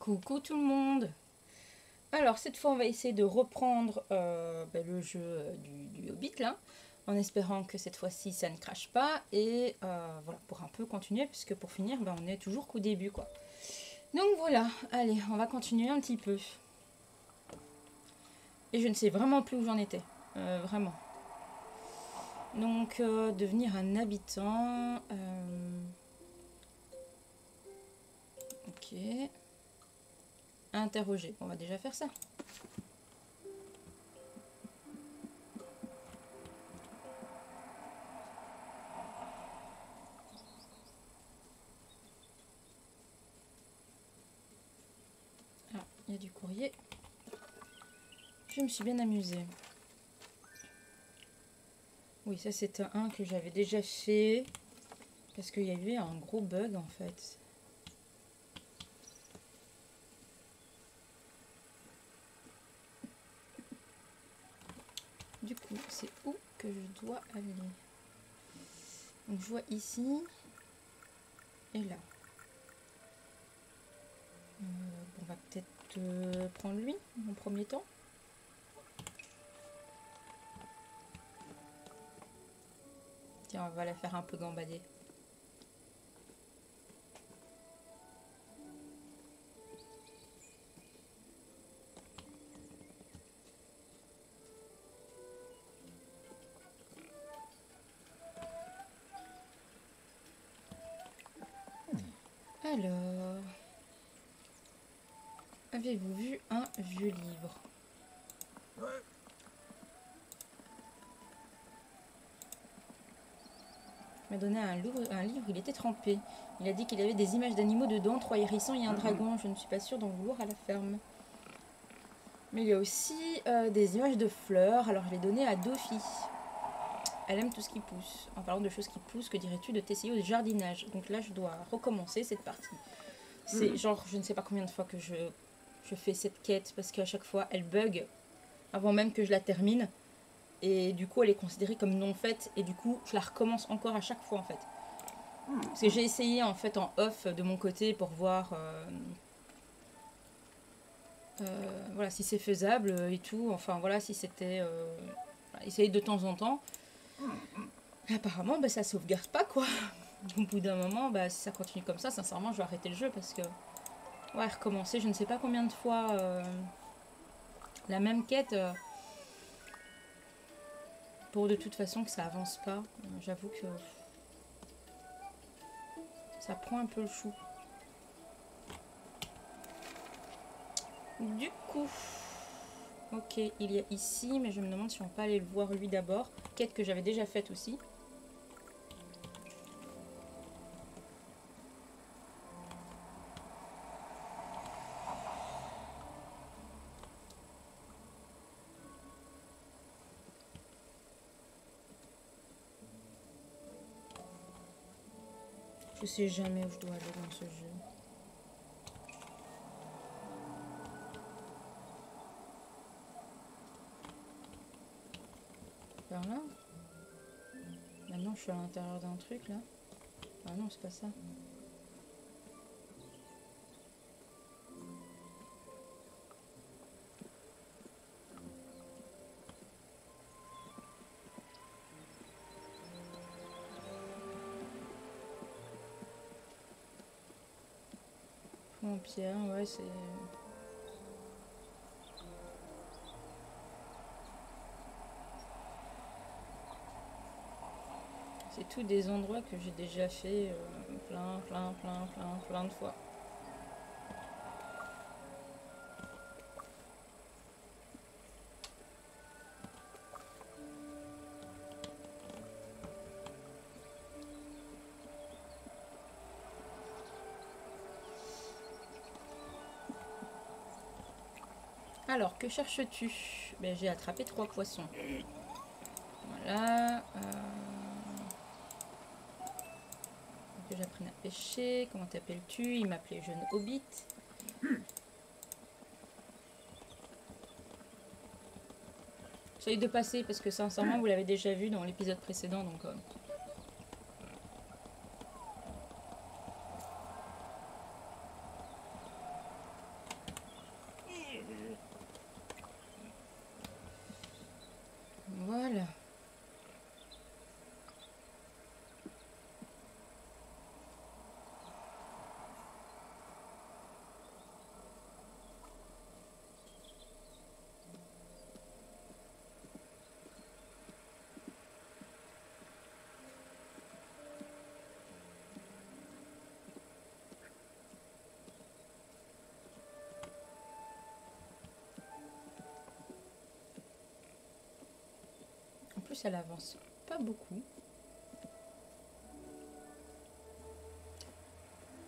Coucou tout le monde. Alors cette fois on va essayer de reprendre le jeu du Hobbit là, en espérant que cette fois-ci ça ne crache pas et voilà, pour un peu continuer, puisque pour finir on est toujours qu'au début quoi. Donc voilà, allez on va continuer un petit peu. Et je ne sais vraiment plus où j'en étais, vraiment. Donc devenir un habitant, ok. Interroger, on va déjà faire ça. Ah, il y a du courrier. Je me suis bien amusée. Oui, ça c'est un que j'avais déjà fait. Parce qu'il y avait un gros bug en fait. Du coup, c'est où que je dois aller? Donc je vois ici et là. On va peut-être prendre lui en premier temps. Tiens, on va la faire un peu gambader. Alors, avez-vous vu un vieux livre? Il m'a donné un livre, il était trempé. Il a dit qu'il avait des images d'animaux dedans, 3 hérissons et un dragon. Je ne suis pas sûre d'en vouloir à la ferme. Mais il y a aussi des images de fleurs. Alors je l'ai donné à Dophie. Elle aime tout ce qui pousse. En parlant de choses qui poussent, que dirais-tu de t'essayer au jardinage? Donc là, je dois recommencer cette partie. C'est genre, je ne sais pas combien de fois que je fais cette quête, parce qu'à chaque fois, elle bug avant même que je la termine. Et du coup, elle est considérée comme non faite. Et du coup, je la recommence encore à chaque fois, en fait. Parce que j'ai essayé, en fait, en off de mon côté pour voir... voilà, si c'est faisable et tout. Enfin, voilà, si c'était... essayer de temps en temps. Et apparemment, ça sauvegarde pas, quoi. Au bout d'un moment, si ça continue comme ça, sincèrement, je vais arrêter le jeu parce que... Ouais, recommencer, je ne sais pas combien de fois la même quête... pour de toute façon que ça avance pas. J'avoue que... ça prend un peu le chou. Du coup... Ok, il y a ici, mais je me demande si on peut aller le voir lui d'abord. Quête que j'avais déjà faite aussi. Je sais jamais où je dois aller dans ce jeu. Par là? Maintenant je suis à l'intérieur d'un truc là. Ah non, c'est pas ça. En pierre, ouais, c'est... C'est tous des endroits que j'ai déjà fait plein de fois. Alors, que cherches-tu? J'ai attrapé 3 poissons. Voilà. Que j'apprenne à pêcher. Comment t'appelles-tu? Il m'appelait jeune hobbit. J'essaye de passer parce que sincèrement vous l'avez déjà vu dans l'épisode précédent, donc... plus, elle avance pas beaucoup.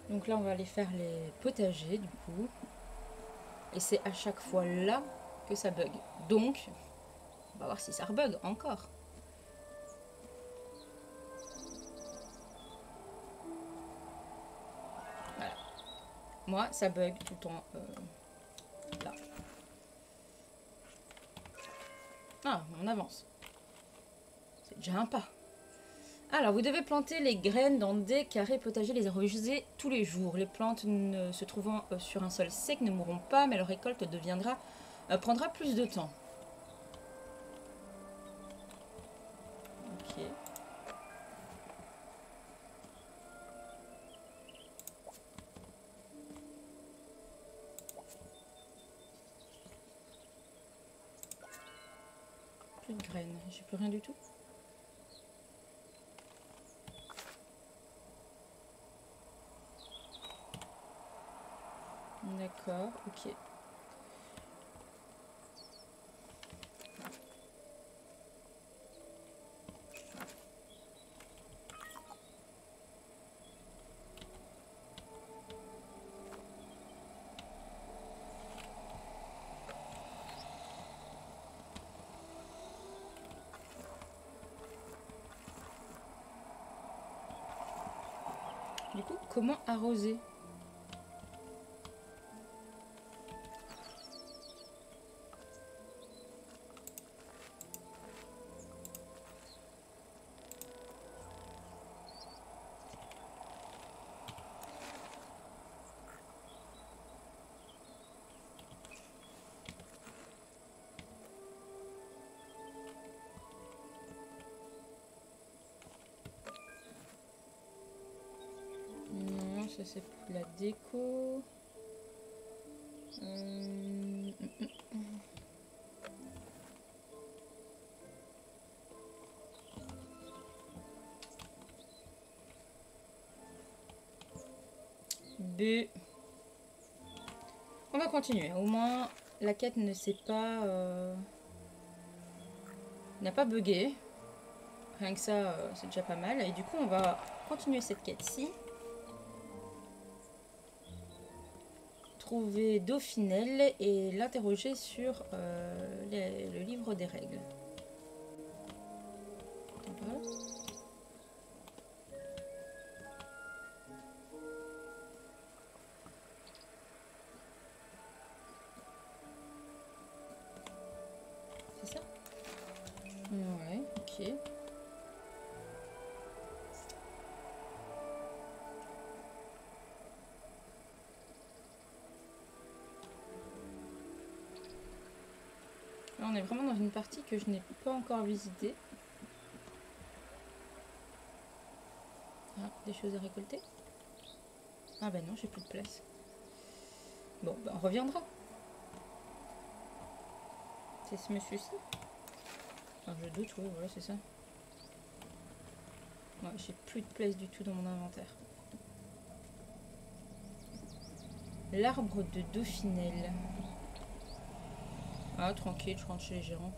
Donc là, on va aller faire les potagers, du coup. Et c'est à chaque fois là que ça bug. Donc, on va voir si ça rebug encore. Voilà. Moi, ça bug tout le temps là. Ah, on avance. C'est déjà un pas. Alors, vous devez planter les graines dans des carrés potagers, les arroser tous les jours. Les plantes se trouvant sur un sol sec ne mourront pas, mais leur récolte prendra plus de temps. Ok. Plus de graines, j'ai plus rien du tout. D'accord, ok. Du coup, comment arroser? Non, ça c'est pour la déco. B. On va continuer. Au moins, la quête ne s'est pas... n'a pas bugué. Rien que ça, c'est déjà pas mal. Et du coup, on va continuer cette quête-ci. Trouver Dauphinelle et l'interroger sur le livre des règles. C'est ça? Ouais, ok. Là, on est vraiment dans une partie que je n'ai pas encore visitée. Ah, des choses à récolter. Ah bah non, j'ai plus de place. Bon, bah on reviendra. C'est ce monsieur-ci. Enfin, je doute, oui, voilà, c'est ça. Ouais, j'ai plus de place du tout dans mon inventaire. L'arbre de Dauphinelle. Ah, tranquille, je rentre chez les gérants.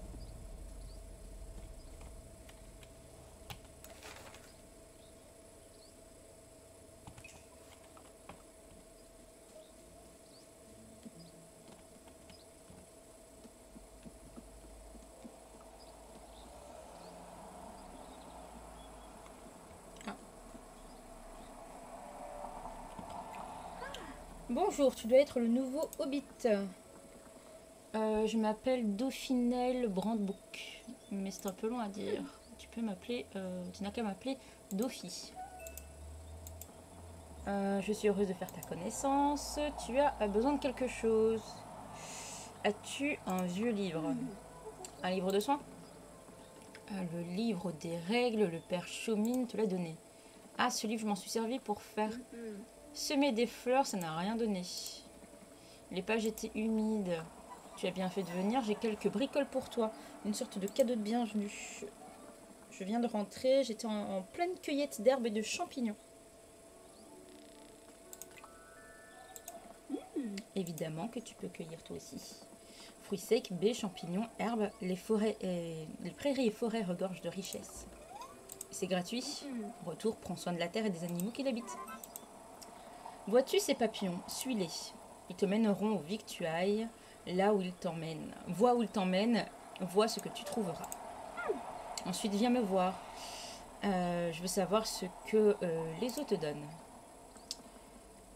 Ah. Bonjour, tu dois être le nouveau Hobbit. Je m'appelle Dauphinelle Brandebook, mais c'est un peu long à dire. Tu peux m'appeler, tu n'as qu'à m'appeler Dauphy. Je suis heureuse de faire ta connaissance. Tu as besoin de quelque chose. As-tu un vieux livre? Un livre de soins? Le livre des règles, le père Chaumine te l'a donné. Ah, ce livre, je m'en suis servi pour faire semer des fleurs, ça n'a rien donné. Les pages étaient humides. Tu as bien fait de venir, j'ai quelques bricoles pour toi. Une sorte de cadeau de bienvenue. Je viens de rentrer, j'étais en pleine cueillette d'herbes et de champignons. Évidemment que tu peux cueillir toi aussi. Fruits secs, baies, champignons, herbes, les prairies et forêts regorgent de richesses. C'est gratuit. Retour, prends soin de la terre et des animaux qui l'habitent. Vois-tu ces papillons? Suis-les. Ils te mèneront où que tu ailles, là où ils t'emmènent. Vois où ils t'emmènent, vois ce que tu trouveras. Ensuite, viens me voir. Je veux savoir ce que les eaux te donnent.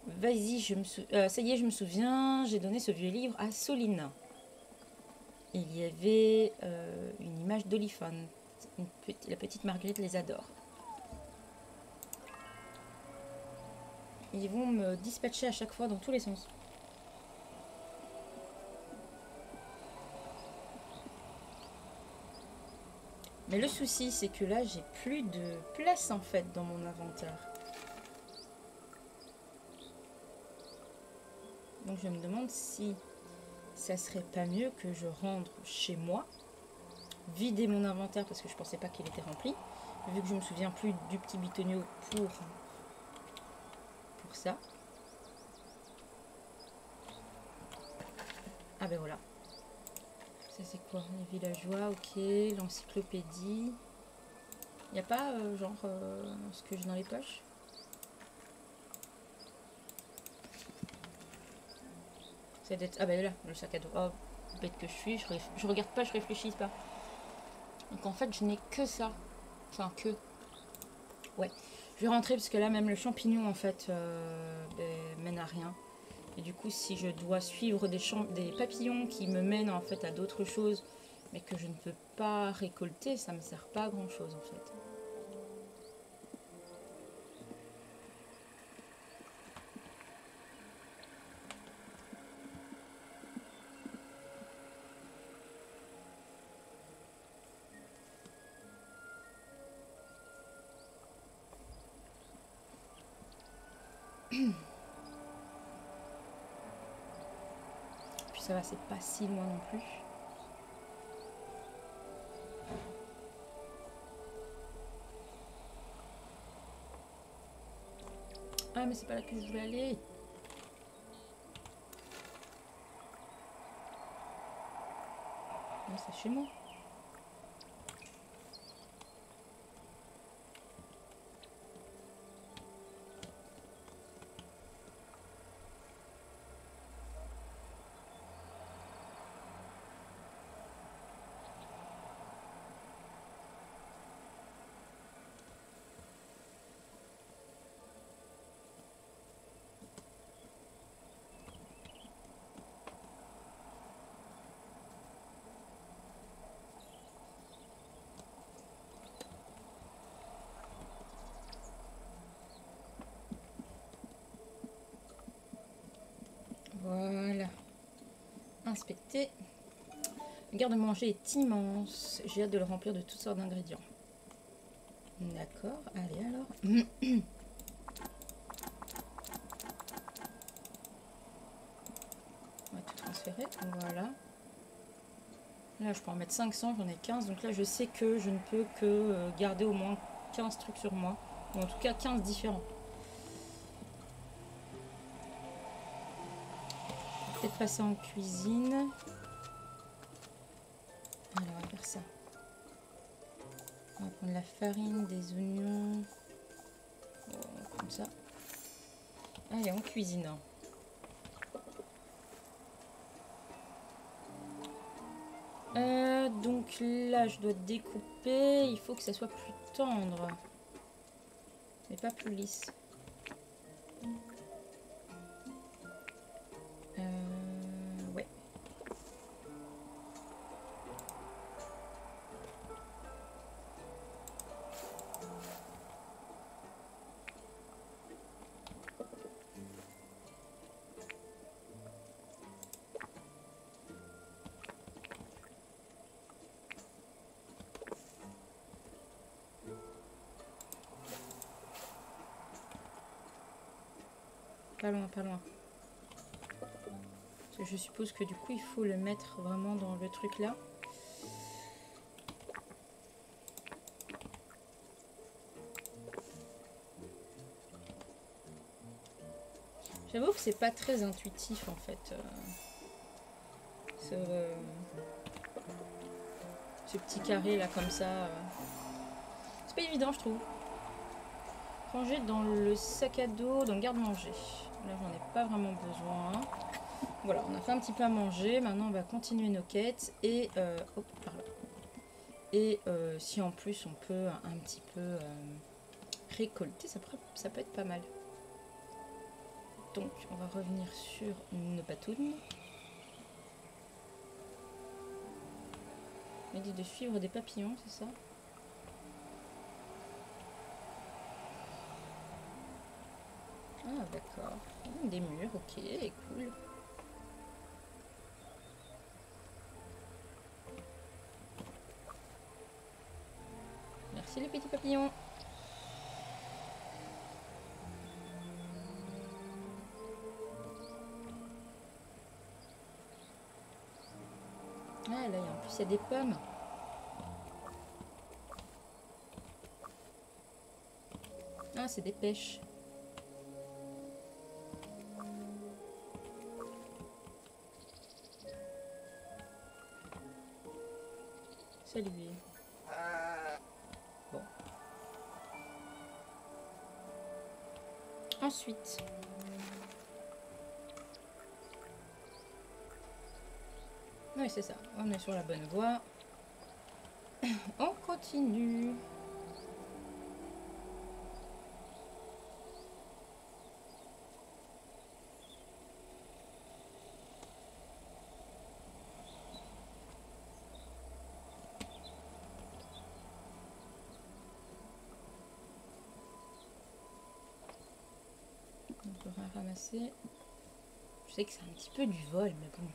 Vas-y, ça y est, je me souviens, j'ai donné ce vieux livre à Soline. Il y avait une image d'Oliphant. La petite Marguerite les adore. Ils vont me dispatcher à chaque fois dans tous les sens. Mais le souci, c'est que là, j'ai plus de place en fait dans mon inventaire. Donc je me demande si ça serait pas mieux que je rentre chez moi, vider mon inventaire parce que je pensais pas qu'il était rempli, vu que je me souviens plus du petit bitonio pour ça. Ah ben voilà. Ça c'est quoi? Les villageois, ok. L'encyclopédie. Il n'y a pas genre ce que j'ai dans les poches? Ça doit être... Ah ben là, le sac à dos. Oh, bête que je suis, je regarde pas, je réfléchis pas. Donc en fait, je n'ai que ça. Enfin, que. Ouais. Je vais rentrer parce que là, même le champignon, en fait, mène à rien. Et du coup, si je dois suivre des papillons qui me mènent en fait à d'autres choses, mais que je ne peux pas récolter, ça me sert pas à grand chose en fait. Puis ça va, c'est pas si loin non plus. Ah mais c'est pas là que je voulais aller. Non, c'est chez moi. Voilà. Inspecter. Le garde-manger est immense. J'ai hâte de le remplir de toutes sortes d'ingrédients. D'accord, allez alors. On va tout transférer. Voilà. Là, je peux en mettre 500, j'en ai 15. Donc là, je sais que je ne peux que garder au moins 15 trucs sur moi. Ou en tout cas, 15 différents. Peut-être passer en cuisine. Alors, on va faire ça. On va prendre la farine, des oignons. On va prendre ça. Allez, on cuisine. Donc là, je dois découper. Il faut que ça soit plus tendre. Mais pas plus lisse. Ouais. Pas loin, pas loin. Parce que je suppose que du coup, il faut le mettre vraiment dans le truc là. J'avoue que c'est pas très intuitif en fait. ce petit carré là comme ça. C'est pas évident je trouve. Ranger dans le sac à dos, dans le garde-manger. Là j'en ai pas vraiment besoin. Voilà, on a fait un petit peu à manger. Maintenant on va continuer nos quêtes. Et hop, par là. Et si en plus on peut un petit peu récolter, ça peut être pas mal. Donc on va revenir sur nos patounes. Il dit de suivre des papillons, c'est ça? Ah d'accord. Des murs, ok, cool. Merci les petits papillons. Ah là, en plus il y a des pommes. Ah, c'est des pêches. Salut. Bon. Ensuite. Oui, c'est ça. On est sur la bonne voie. On continue. On peut rien ramasser. Je sais que c'est un petit peu du vol, mais bon.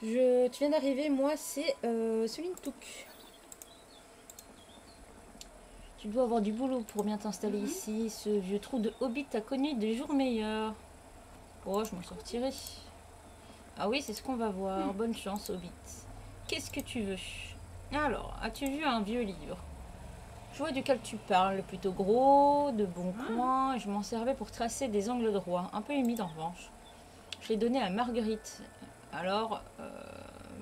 Tu viens d'arriver, moi c'est Solintouk. Tu dois avoir du boulot pour bien t'installer ici. Ce vieux trou de hobbit a connu des jours meilleurs. Oh, je m'en sortirai. Ah oui, c'est ce qu'on va voir. Bonne chance, hobbit. Qu'est-ce que tu veux? Alors, as-tu vu un vieux livre? Je vois duquel tu parles, plutôt gros, de bons coins. Je m'en servais pour tracer des angles droits, un peu humides en revanche. Je l'ai donné à Marguerite. Alors,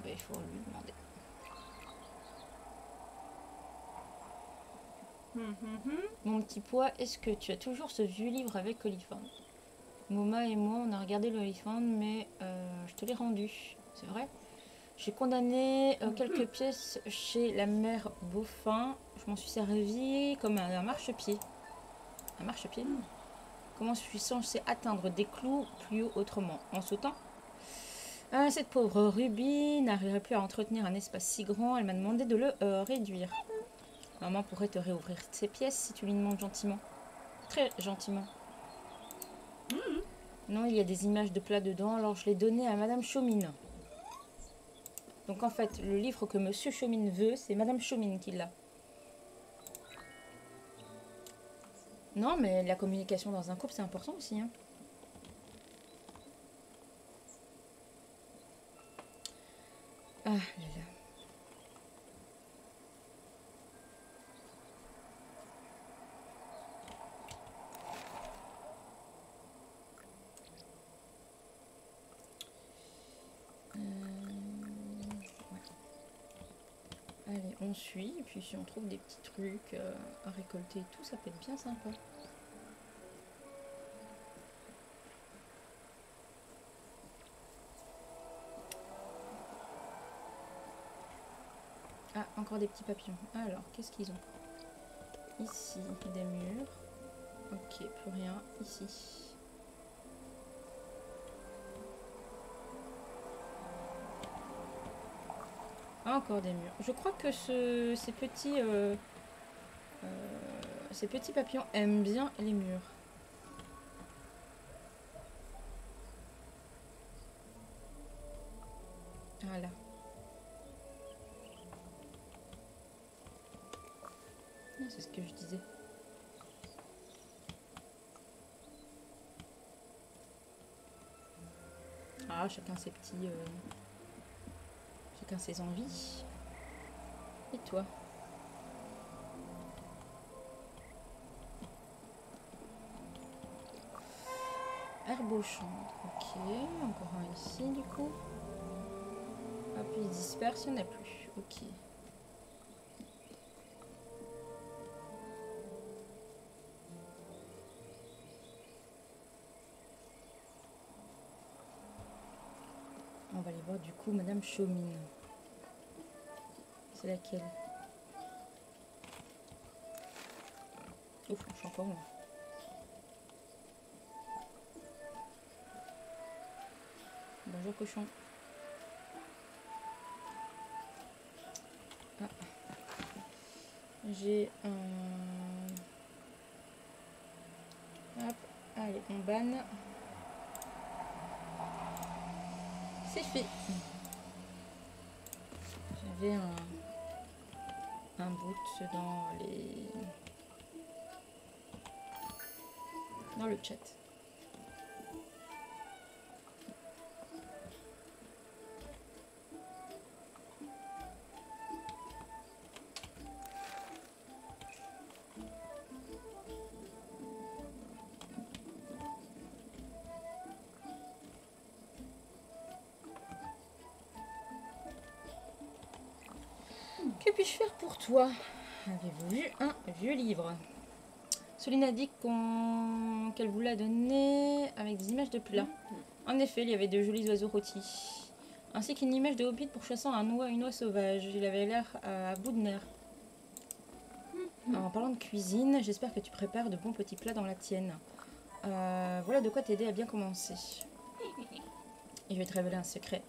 il faut lui demander. Mon petit pois, est-ce que tu as toujours ce vieux livre avec Oliphant? Moma et moi, on a regardé l'Oliphant, mais je te l'ai rendu. C'est vrai? J'ai condamné quelques pièces chez la mère Beaufin. Je m'en suis servi comme un marchepied. Un marchepied? Comment suis-je censé atteindre des clous plus haut autrement? En sautant? Cette pauvre Ruby n'arriverait plus à entretenir un espace si grand. Elle m'a demandé de le réduire. Maman pourrait te réouvrir ses pièces si tu lui demandes gentiment. Très gentiment. Non, il y a des images de plats dedans, alors je l'ai donné à Madame Chaumine. Donc en fait, le livre que Monsieur Chaumine veut, c'est Madame Chaumine qui l'a. Non, mais la communication dans un couple, c'est important aussi. Hein. Ah là là. Ouais. Allez, on suit. Et puis si on trouve des petits trucs à récolter et tout, ça peut être bien sympa. Ah, encore des petits papillons. Alors, qu'est-ce qu'ils ont? Ici, des murs. Ok, plus rien. Ici. Ah, encore des murs. Je crois que ces petits papillons aiment bien les murs. Voilà. C'est ce que je disais. Ah, chacun ses petits... chacun ses envies. Et toi? charbauchante. Ok, encore un ici du coup. Hop, il se disperse, il n'y en a plus. Ok. On va aller voir du coup Madame Chaumine. C'est laquelle? Ouf, je suis encore loin. Bonjour cochon. Ah. J'ai un... Hop, allez, on banne. C'est fait. J'avais un boot dans le chat. Que puis-je faire pour toi? Avez-vous vu un vieux livre? Soline a dit qu'elle vous l'a donné avec des images de plats. En effet, il y avait de jolis oiseaux rôtis, ainsi qu'une image de hobbit pour chassant une oie sauvage. Il avait l'air à bout de nerfs. En parlant de cuisine, j'espère que tu prépares de bons petits plats dans la tienne. Voilà de quoi t'aider à bien commencer. Et je vais te révéler un secret.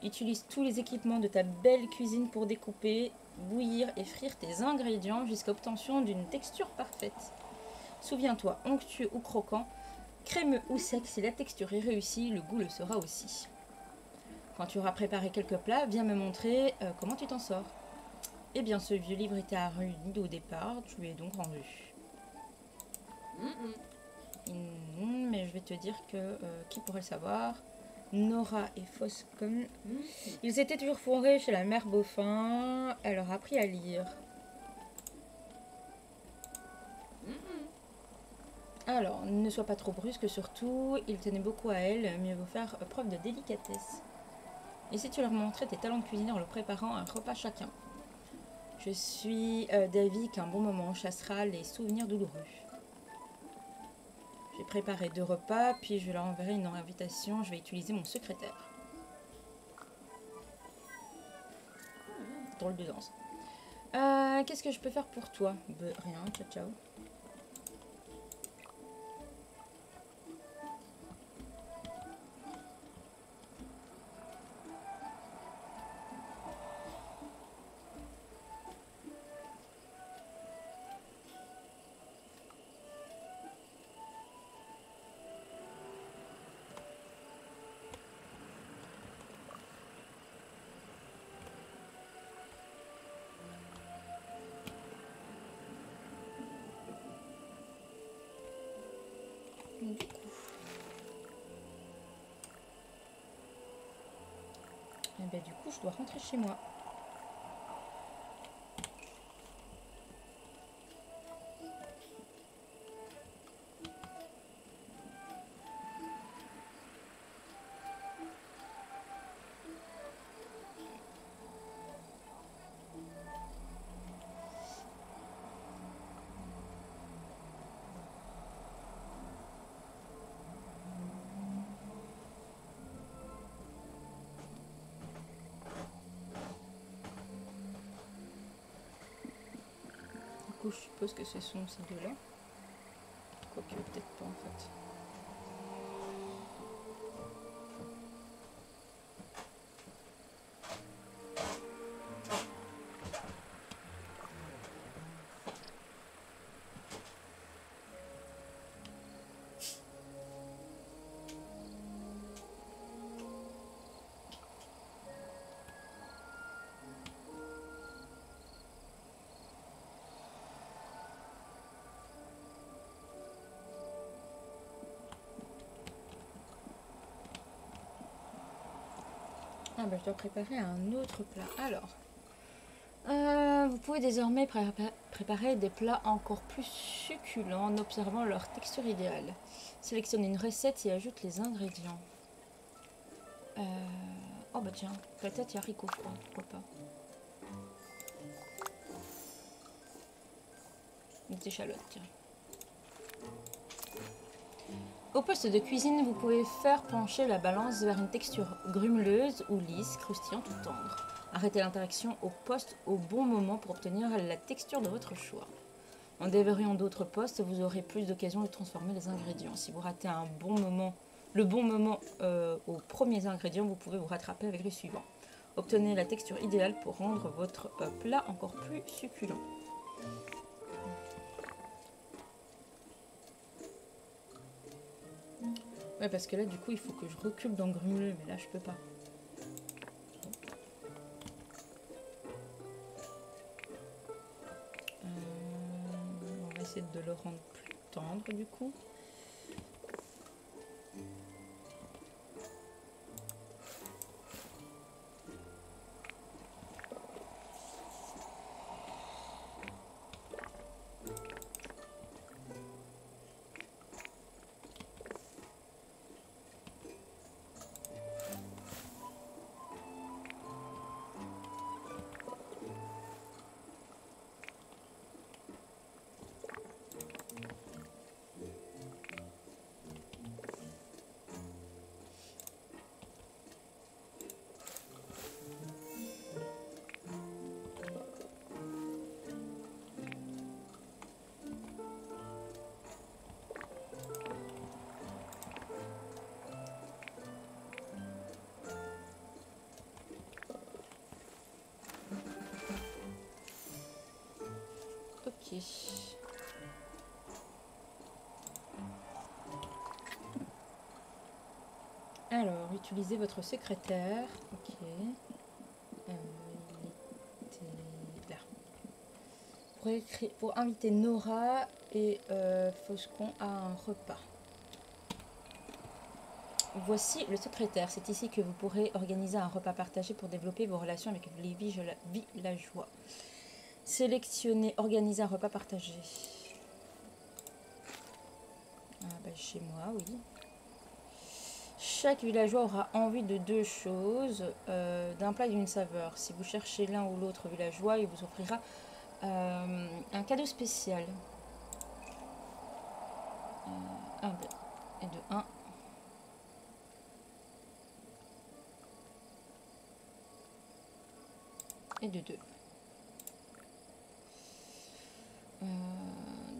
Utilise tous les équipements de ta belle cuisine pour découper, bouillir et frire tes ingrédients jusqu'à obtention d'une texture parfaite. Souviens-toi, onctueux ou croquant, crémeux ou sec, si la texture est réussie, le goût le sera aussi. Quand tu auras préparé quelques plats, viens me montrer comment tu t'en sors. Eh bien, ce vieux livre était à rude au départ, je lui ai donc rendu. Mais je vais te dire que, qui pourrait le savoir, Nora et Foscom, ils étaient toujours fourrés chez la mère Beaufin, elle leur a appris à lire. Alors, ne sois pas trop brusque surtout, il tenait beaucoup à elle, mieux vaut faire preuve de délicatesse. Et si tu leur montrais tes talents de cuisiner en leur préparant un repas chacun? Je suis d'avis qu'un bon moment chassera les souvenirs douloureux. J'ai préparé 2 repas, puis je leur enverrai une invitation, je vais utiliser mon secrétaire. Drôle de danse. Qu'est-ce que je peux faire pour toi? Rien, ciao ciao. Du coup, je dois rentrer chez moi. Je suppose que ce sont ces deux-là. Quoique, peut-être pas en fait. Ah bah je dois préparer un autre plat. Alors, Vous pouvez désormais préparer des plats encore plus succulents en observant leur texture idéale. Sélectionnez une recette et ajoute les ingrédients. Oh bah tiens, peut-être il y a haricot froid, pourquoi pas. Des échalotes, tiens. Au poste de cuisine, vous pouvez faire pencher la balance vers une texture grumeleuse ou lisse, croustillante ou tendre. Arrêtez l'interaction au poste au bon moment pour obtenir la texture de votre choix. En déverrouillant d'autres postes, vous aurez plus d'occasion de transformer les ingrédients. Si vous ratez le bon moment aux premiers ingrédients, vous pouvez vous rattraper avec les suivants. Obtenez la texture idéale pour rendre votre plat encore plus succulent. Ouais, parce que là, du coup, il faut que je recule dans grumeleux, mais là, je peux pas. On va essayer de le rendre plus tendre, du coup. Ok. Alors, utilisez votre secrétaire. Ok. Il était là. Pour inviter Nora et Foscon à un repas. Voici le secrétaire. C'est ici que vous pourrez organiser un repas partagé pour développer vos relations avec les villageois. Sélectionnez organiser un repas partagé. Ah bah, chez moi, oui. Chaque villageois aura envie de deux choses, d'un plat et d'une saveur. Si vous cherchez l'un ou l'autre villageois, il vous offrira un cadeau spécial. Un et de 1. Et de 2.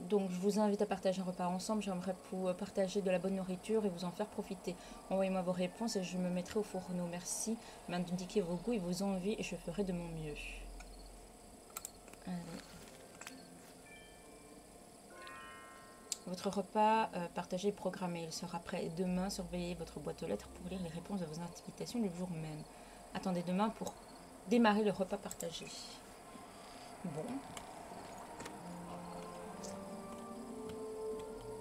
Donc je vous invite à partager un repas ensemble. J'aimerais vous partager de la bonne nourriture et vous en faire profiter. Envoyez-moi vos réponses et je me mettrai au fourneau. Merci de m'indiquer vos goûts et vos envies et je ferai de mon mieux. Allez. Votre repas partagé est programmé. Il sera prêt demain. Surveillez votre boîte aux lettres pour lire les réponses de vos invitations le jour même. Attendez demain pour démarrer le repas partagé. Bon.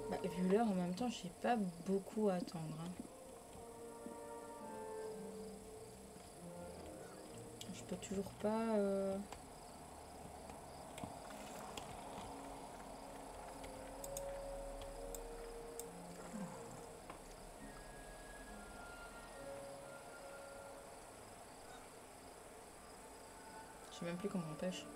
Bah, vu l'heure, en même temps, j'ai pas beaucoup à attendre. Hein. Je peux toujours pas... Je sais même plus comment on pêche.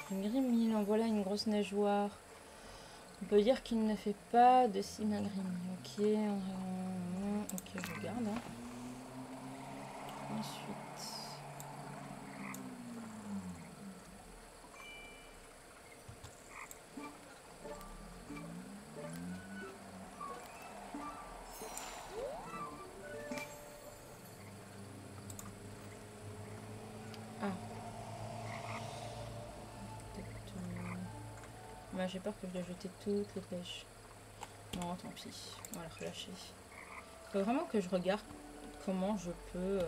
Grimmy, en voilà une grosse nageoire. On peut dire qu'il ne fait pas de Simagrimmy. Ok, ok, je regarde. Hein. Ensuite... Bah, j'ai peur que je dois jeter toutes les pêches. Non, tant pis. On va la relâcher. Faut vraiment que je regarde comment je peux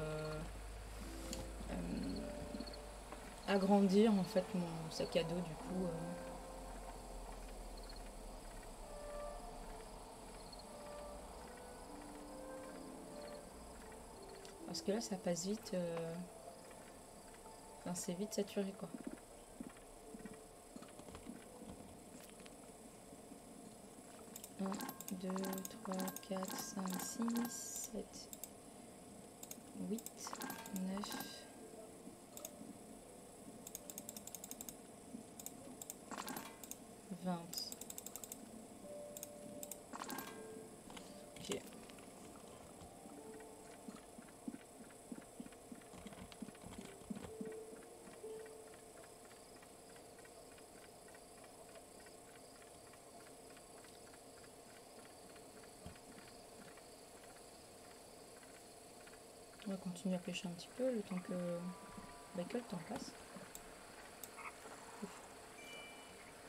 agrandir en fait mon sac à dos du coup. Parce que là ça passe vite. Enfin c'est vite saturé quoi. Un, 2, 3, 4, 5, 6, 7, 8, 9. 20. Ok. On va continuer à pêcher un petit peu le temps que le temps passe.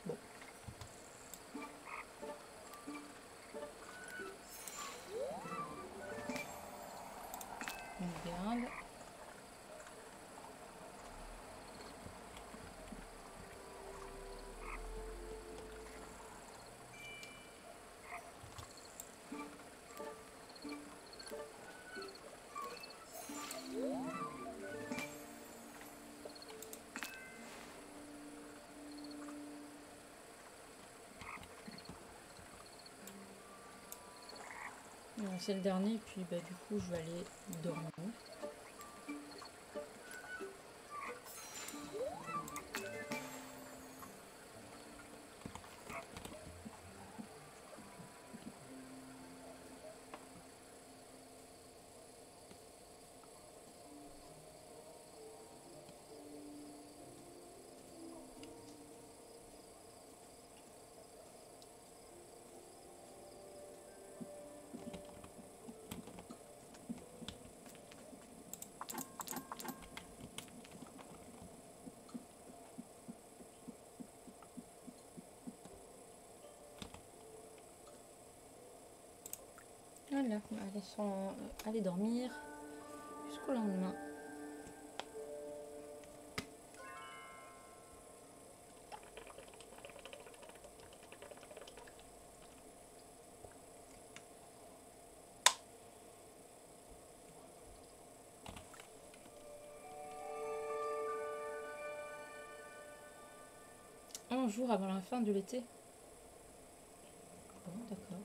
Bon. On regarde. C'est le dernier, puis bah, du coup je vais aller dormir. Voilà, allez dormir jusqu'au lendemain. Un jour avant la fin de l'été. Bon, d'accord.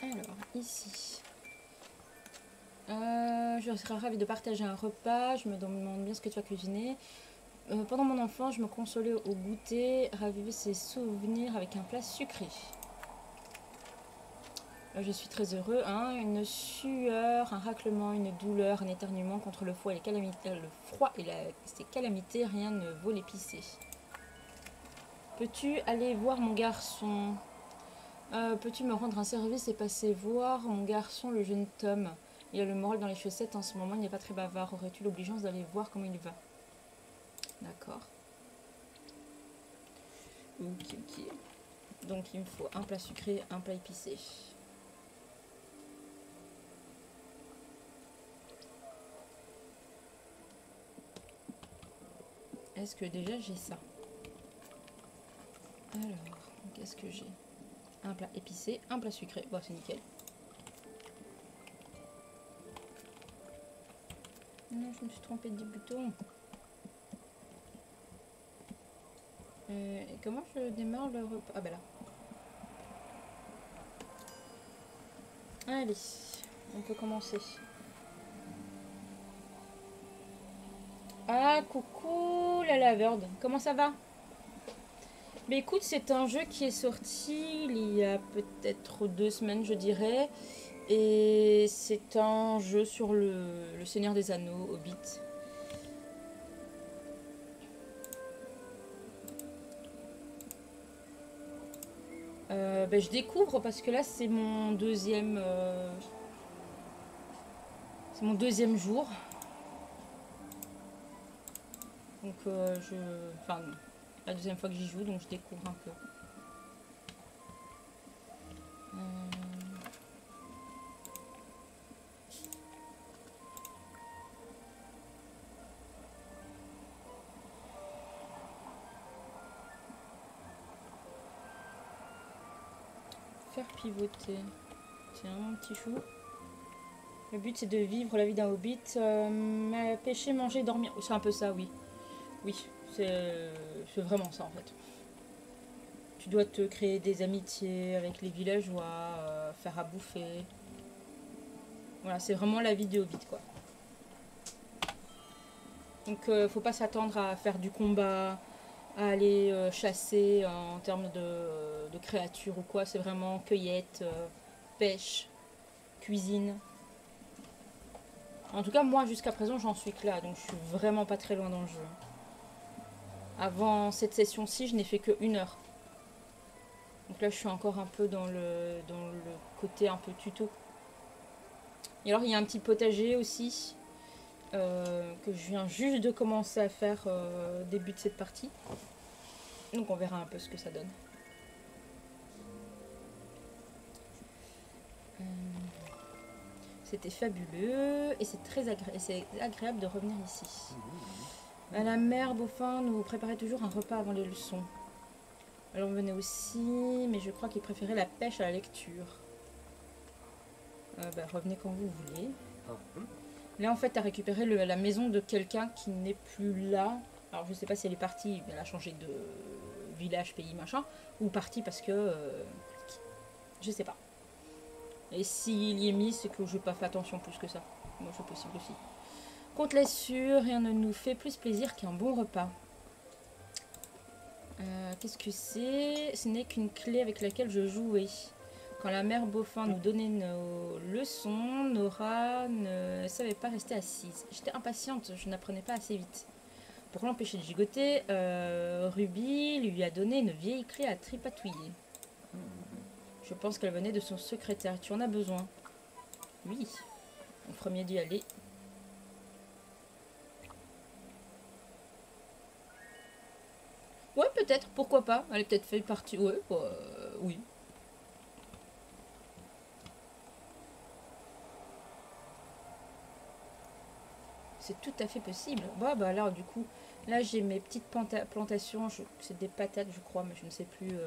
Alors, ici. Je serais ravie de partager un repas. Je me demande bien ce que tu as cuisiné. Pendant mon enfance, je me consolais au goûter, raviver ses souvenirs avec un plat sucré. Je suis très heureux, hein. Une sueur, un raclement, une douleur, un éternuement contre le froid et ses calamités, rien ne vaut l'épicé. Peux-tu aller voir mon garçon? Peux-tu me rendre un service et passer voir mon garçon, le jeune Tom? Il a le moral dans les chaussettes en ce moment, il n'est pas très bavard. Aurais-tu l'obligeance d'aller voir comment il va? D'accord. Ok. Donc il me faut un plat sucré, un plat épicé. Est-ce que déjà j'ai ça? Alors, qu'est-ce que j'ai? Un plat épicé, un plat sucré. Bon, c'est nickel. Non, je me suis trompée de bouton. Comment je démarre le repas? Ah bah là. Allez, on peut commencer. Ah, coucou la laverde. Comment ça va? Mais écoute, c'est un jeu qui est sorti il y a peut-être 2 semaines, je dirais. Et c'est un jeu sur le Seigneur des Anneaux, Hobbit. Ben, je découvre parce que là c'est mon deuxième jour. Donc enfin la deuxième fois que j'y joue, donc je découvre un peu. Faire pivoter. Tiens, mon petit chou. Le but c'est de vivre la vie d'un hobbit. Pêcher, manger, dormir. C'est un peu ça, oui. Oui, c'est vraiment ça en fait. Tu dois te créer des amitiés avec les villageois, faire à bouffer. Voilà, c'est vraiment la vie de hobbit quoi. Donc faut pas s'attendre à faire du combat, à aller chasser en termes de créatures ou quoi. C'est vraiment cueillette, pêche, cuisine. En tout cas, moi, jusqu'à présent, j'en suis que là. Donc, je suis vraiment pas très loin dans le jeu. Avant cette session-ci, je n'ai fait que 1 heure. Donc là, je suis encore un peu dans le côté un peu tuto. Et alors, il y a un petit potager aussi. Que je viens juste de commencer à faire au début de cette partie. Donc, on verra un peu ce que ça donne. C'était fabuleux et c'est très agréable de revenir ici. À la mère Beaufin nous préparait toujours un repas avant les leçons. Alors on venait aussi, mais je crois qu'il préférait la pêche à la lecture. Revenez quand vous voulez. Là en fait tu as récupéré la maison de quelqu'un qui n'est plus là. Alors je sais pas si elle est partie, elle a changé de village, pays, machin, ou partie parce que... je sais pas. Et s'il y est mis, c'est que je n'ai pas fait attention plus que ça. Moi, c'est possible aussi. Compte là-dessus, rien ne nous fait plus plaisir qu'un bon repas. Qu'est-ce que c'est? Ce n'est qu'une clé avec laquelle je jouais. Quand la mère Beaufin nous donnait nos leçons, Nora ne savait pas rester assise. J'étais impatiente, je n'apprenais pas assez vite. Pour l'empêcher de gigoter, Ruby lui a donné une vieille clé à tripatouiller. Je pense qu'elle venait de son secrétaire. Tu en as besoin? Oui. On premier d'y aller. Ouais, peut-être. Pourquoi pas? Elle est peut-être fait partie... Ouais, oui. C'est tout à fait possible. Bah alors, du coup, là, j'ai mes petites plantations. C'est des patates, je crois, mais je ne sais plus...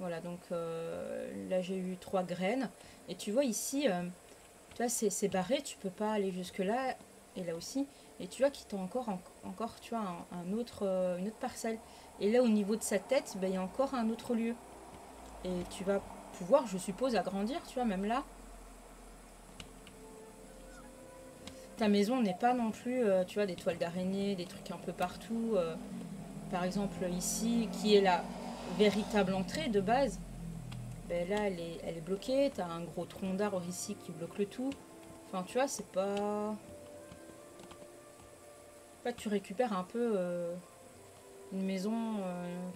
Voilà, donc là, j'ai eu 3 graines. Et tu vois, ici... tu vois, c'est barré, tu peux pas aller jusque là et là aussi. Et tu vois qu'il t'a encore, tu vois, une autre parcelle. Et là, au niveau de sa tête, il y a encore un autre lieu. Et tu vas pouvoir, je suppose, agrandir, tu vois, même là. Ta maison n'est pas non plus, tu vois, des toiles d'araignée, des trucs un peu partout. Par exemple, ici, qui est la véritable entrée de base. Là, elle est bloquée. Tu as un gros tronc d'arbre ici qui bloque le tout. Enfin, tu vois, c'est pas... Là, tu récupères un peu une maison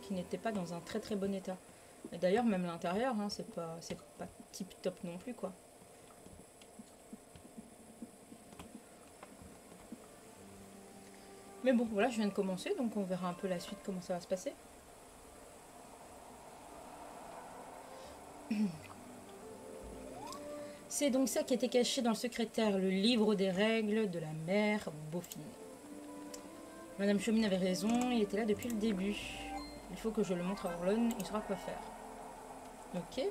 qui n'était pas dans un très très bon état. Et d'ailleurs, même l'intérieur, hein, c'est pas tip top non plus, quoi. Mais bon, voilà, je viens de commencer, donc on verra un peu la suite, comment ça va se passer. C'est donc ça qui était caché dans le secrétaire, le livre des règles de la mère Beaufine. Madame Chaumine avait raison, il était là depuis le début. Il faut que je le montre à Orlon, il saura quoi faire. Ok.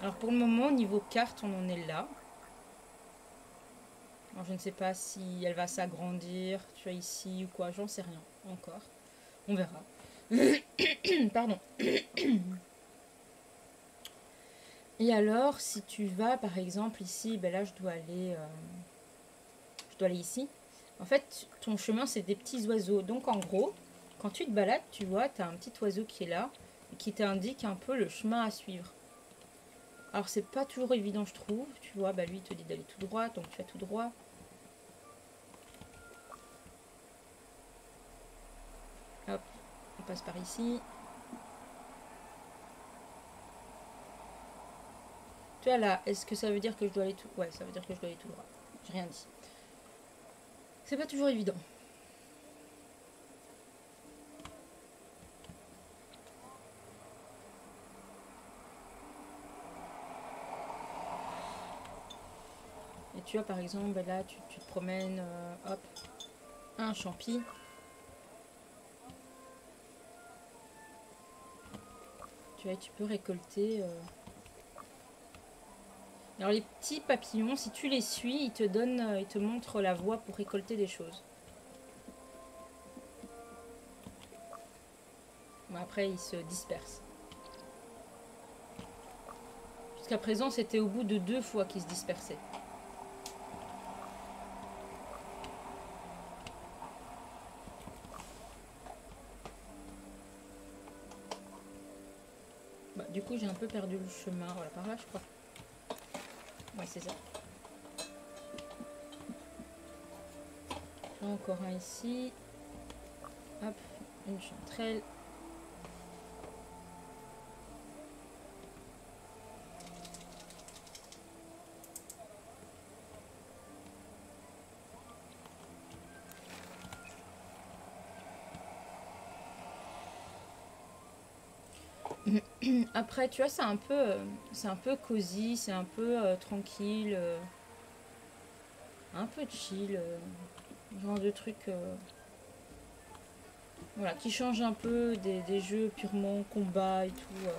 Alors pour le moment, niveau carte, on en est là. Alors je ne sais pas si elle va s'agrandir, tu vois, ici ou quoi, j'en sais rien encore. On verra. Pardon. Et alors, si tu vas, par exemple, ici, là, je dois aller ici. En fait, ton chemin, c'est des petits oiseaux. Donc, en gros, quand tu te balades, tu vois, tu as un petit oiseau qui est là et qui t'indique un peu le chemin à suivre. Alors, c'est pas toujours évident, je trouve. Tu vois, lui, il te dit d'aller tout droit, donc tu vas tout droit. Hop, on passe par ici. Tu vois là, est-ce que ça veut dire que je dois aller tout... Ouais, ça veut dire que je dois aller tout droit. J'ai rien dit. C'est pas toujours évident. Et tu vois par exemple, ben là tu te promènes, hop, un champi. Tu vois, tu peux récolter... Alors les petits papillons, si tu les suis, ils te donnent, ils te montrent la voie pour récolter des choses. Mais après, ils se dispersent. Jusqu'à présent, c'était au bout de 2 fois qu'ils se dispersaient. Bah, du coup, j'ai un peu perdu le chemin. Voilà, par là, je crois. Ouais, c'est ça. Encore un ici. Hop, une chanterelle. Après, tu vois, c'est un peu cosy, c'est un peu tranquille, un peu chill, genre de truc, voilà, qui change un peu des jeux purement combat et tout.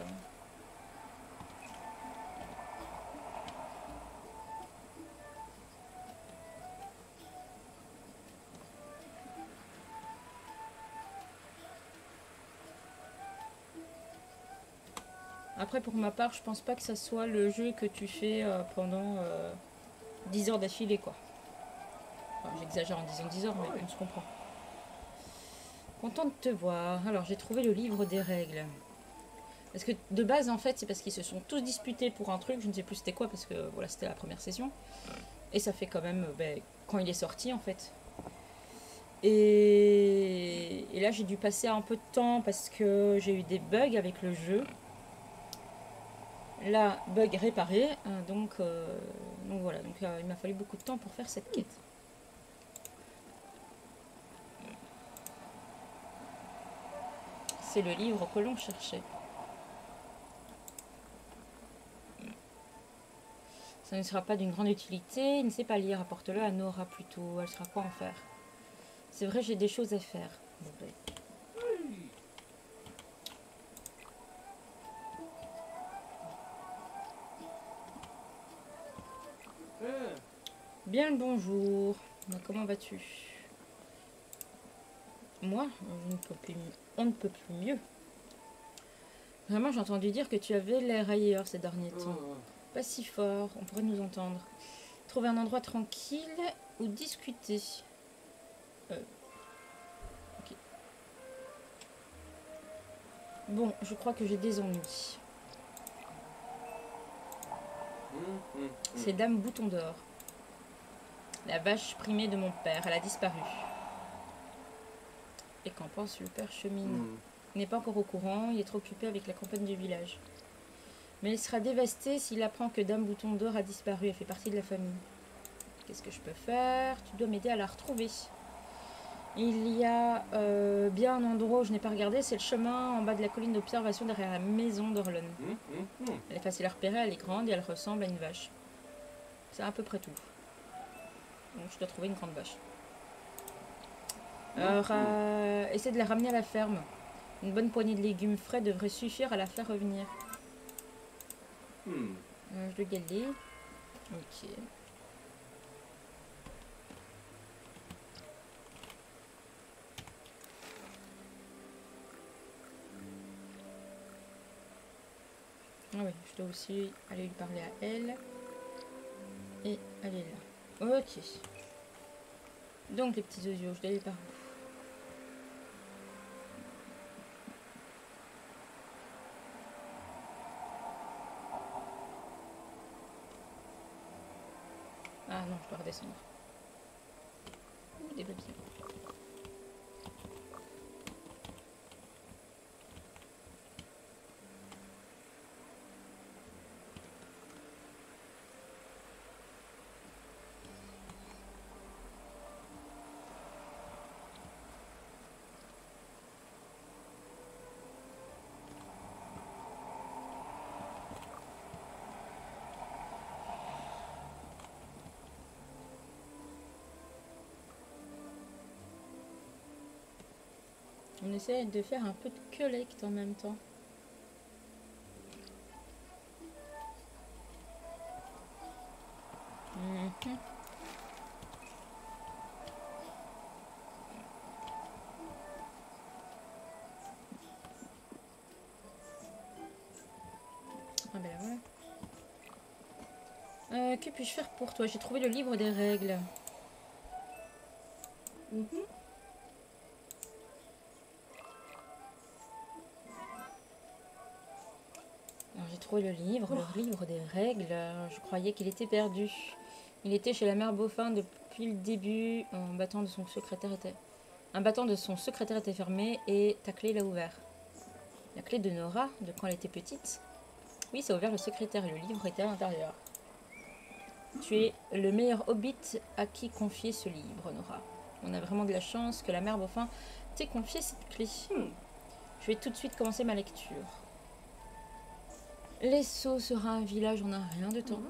Après, pour ma part, je pense pas que ça soit le jeu que tu fais pendant 10 heures d'affilée, quoi. Enfin, j'exagère en disant 10 heures, mais on se comprend. Content de te voir. Alors, j'ai trouvé le livre des règles. Parce que de base, en fait, c'est parce qu'ils se sont tous disputés pour un truc. Je ne sais plus c'était quoi, parce que voilà, c'était la première session. Et ça fait quand même, quand il est sorti, en fait. Et là, j'ai dû passer un peu de temps parce que j'ai eu des bugs avec le jeu. Là, bug réparé. Donc voilà, donc il m'a fallu beaucoup de temps pour faire cette quête. C'est le livre que l'on cherchait. Ça ne sera pas d'une grande utilité. Il ne sait pas lire. Apporte-le à Nora plutôt. Elle saura quoi en faire. C'est vrai, j'ai des choses à faire. Bon, ben. Bien le bonjour. Comment vas-tu? Moi, on ne peut plus mieux. Vraiment, j'ai entendu dire que tu avais l'air ailleurs ces derniers temps. Pas si fort, on pourrait nous entendre. Trouver un endroit tranquille ou discuter. Ok. Bon, je crois que j'ai des ennuis. C'est Dame Bouton d'Or. La vache primée de mon père, elle a disparu. Et qu'en pense le père Chemine? Il n'est pas encore au courant, il est trop occupé avec la campagne du village. Mais il sera dévasté s'il apprend que Dame Bouton d'Or a disparu, elle fait partie de la famille. Qu'est-ce que je peux faire? Tu dois m'aider à la retrouver. Il y a bien un endroit où je n'ai pas regardé, c'est le chemin en bas de la colline d'observation derrière la maison d'Orlon. Elle est facile à repérer, elle est grande et elle ressemble à une vache. C'est à peu près tout. Donc je dois trouver une grande vache. Alors, essaie de la ramener à la ferme. Une bonne poignée de légumes frais devrait suffire à la faire revenir. Je dois y aller. Ok. Ah oui, je dois aussi aller lui parler à elle. Et elle est là. Ok. Donc les petits osios, je dois aller par où? Ah non, je dois redescendre. Ouh, des papillons. On essaie de faire un peu de collect en même temps. Mhm. Ah ben là, voilà. Que puis-je faire pour toi? J'ai trouvé le livre des règles. Alors j'ai trouvé le livre des règles. Je croyais qu'il était perdu. Il était chez la mère Beaufin depuis le début. Un battant de son secrétaire était fermé et ta clé l'a ouvert. La clé de Nora, de quand elle était petite. Oui, ça a ouvert le secrétaire et le livre était à l'intérieur. Tu es le meilleur hobbit à qui confier ce livre, Nora. On a vraiment de la chance que la mère Beaufin t'ait confié cette clé. Je vais tout de suite commencer ma lecture. Les Sceaux sera un village en un rien de temps.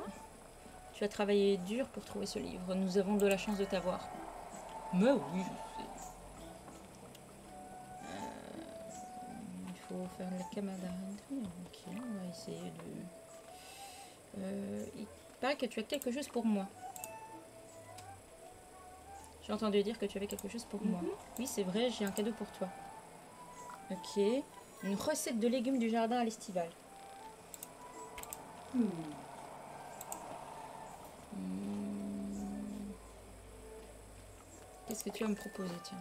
Tu as travaillé dur pour trouver ce livre. Nous avons de la chance de t'avoir. Mais oui, je sais. Il faut faire de la camaraderie. Ok, on va essayer de... il paraît que tu as quelque chose pour moi. J'ai entendu dire que tu avais quelque chose pour moi. Oui, c'est vrai, j'ai un cadeau pour toi. Ok. Une recette de légumes du jardin à l'estival. Qu'est-ce que tu vas me proposer, tiens?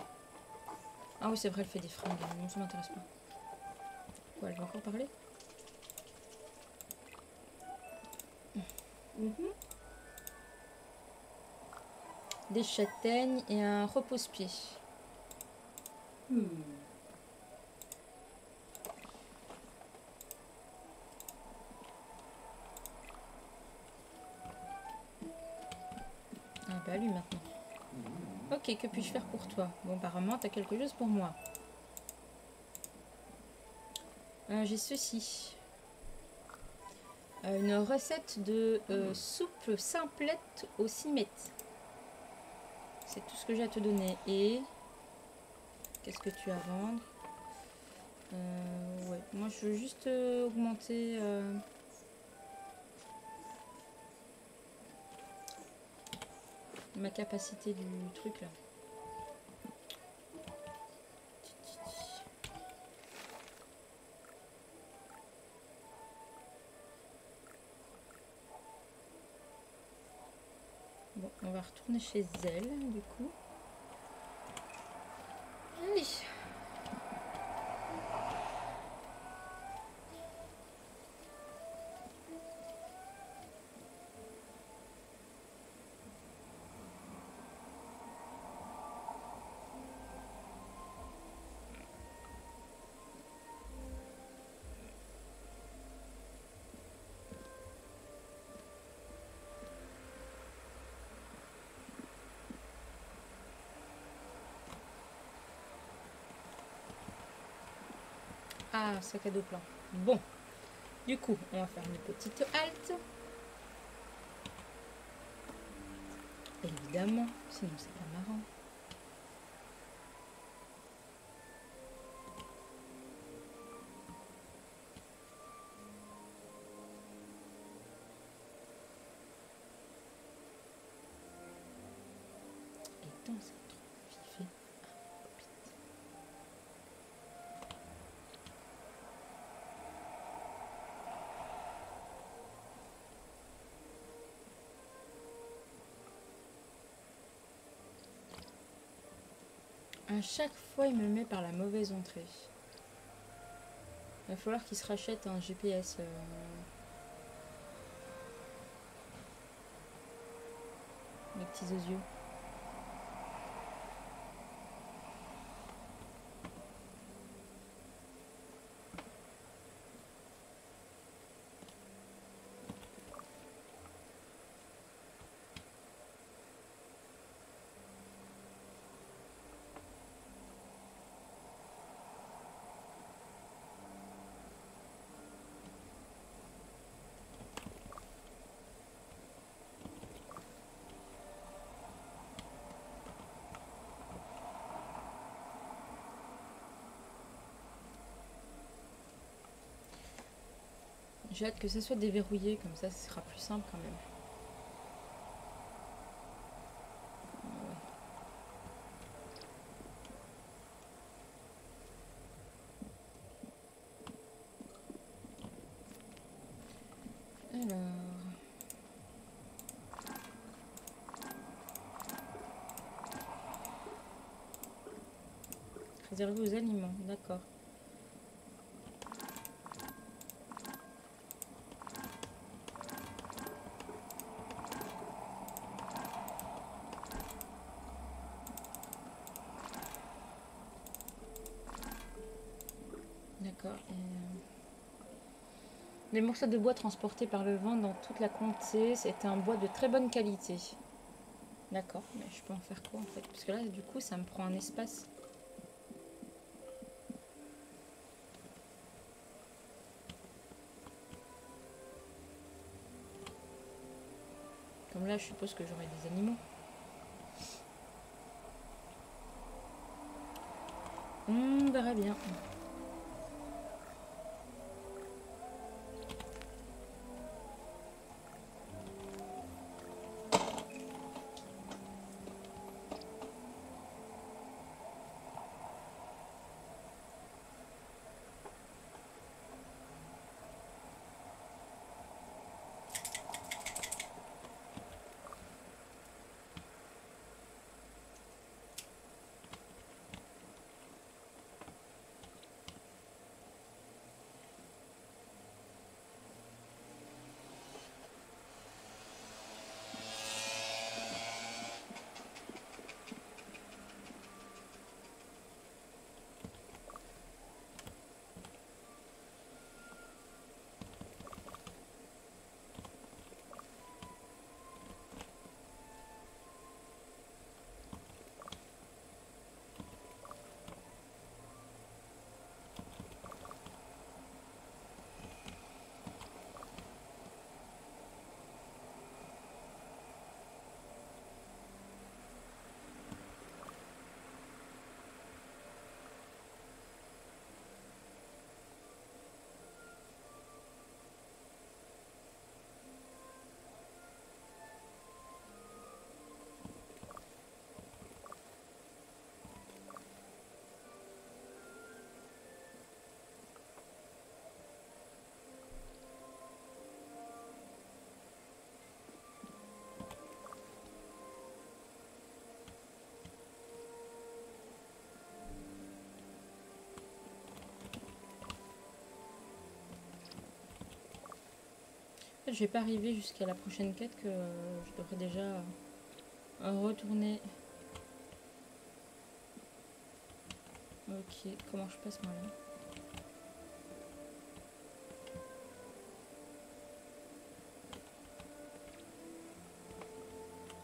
Ah oui, c'est vrai, elle fait des fringues. Non, ça m'intéresse pas. Quoi, elle va encore parler? Des châtaignes et un repose-pied. Ah bah lui maintenant. Ok, que puis-je faire pour toi? Bon, apparemment, t'as quelque chose pour moi. J'ai ceci. Une recette de soupe simplette aux cimettes. C'est tout ce que j'ai à te donner. Et qu'est-ce que tu as à vendre? Ouais, moi je veux juste augmenter ma capacité du truc là. Bon, on va retourner chez elle du coup. Allez. Ah, sac à dos plein. Bon, du coup, on va faire une petite halte. Évidemment, sinon c'est pas marrant. Et dans cette trompe, il fait un hobbit. À chaque fois, il me met par la mauvaise entrée. Il va falloir qu'il se rachète un GPS. Les petits osieux. J'ai hâte que ça soit déverrouillé, comme ça ce sera plus simple quand même. Alors... réservé aux aliments, d'accord. D'accord. Les morceaux de bois transportés par le vent dans toute la comté, c'était un bois de très bonne qualité. D'accord, mais je peux en faire quoi en fait? Parce que là, du coup, ça me prend un espace. Comme là, je suppose que j'aurai des animaux. On verra bien. En fait, je vais pas arriver jusqu'à la prochaine quête que je devrais déjà retourner. Ok, comment je passe moi là?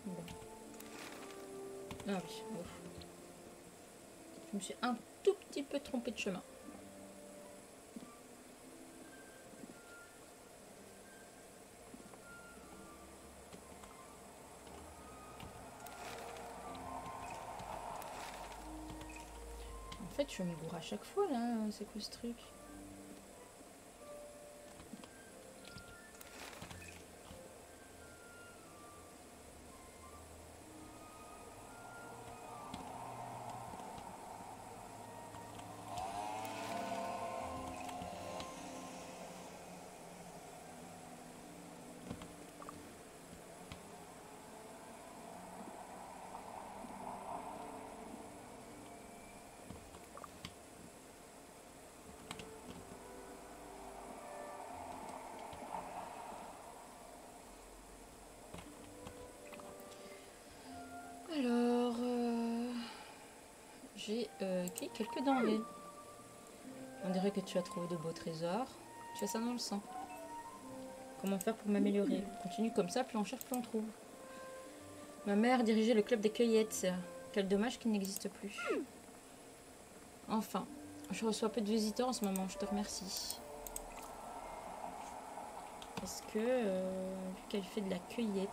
Bon. Ah oui, ouf. Je me suis un tout petit peu trompée de chemin. En fait, je me gourre à chaque fois là, c'est quoi ce truc? Alors, j'ai quelques denrées. On dirait que tu as trouvé de beaux trésors. Tu as ça dans le sang. Comment faire pour m'améliorer? Continue comme ça, plus on cherche, plus on trouve. Ma mère dirigeait le club des cueillettes. Quel dommage qu'il n'existe plus. Enfin, je reçois peu de visiteurs en ce moment, je te remercie. Est-ce que, vu qu'elle fait de la cueillette...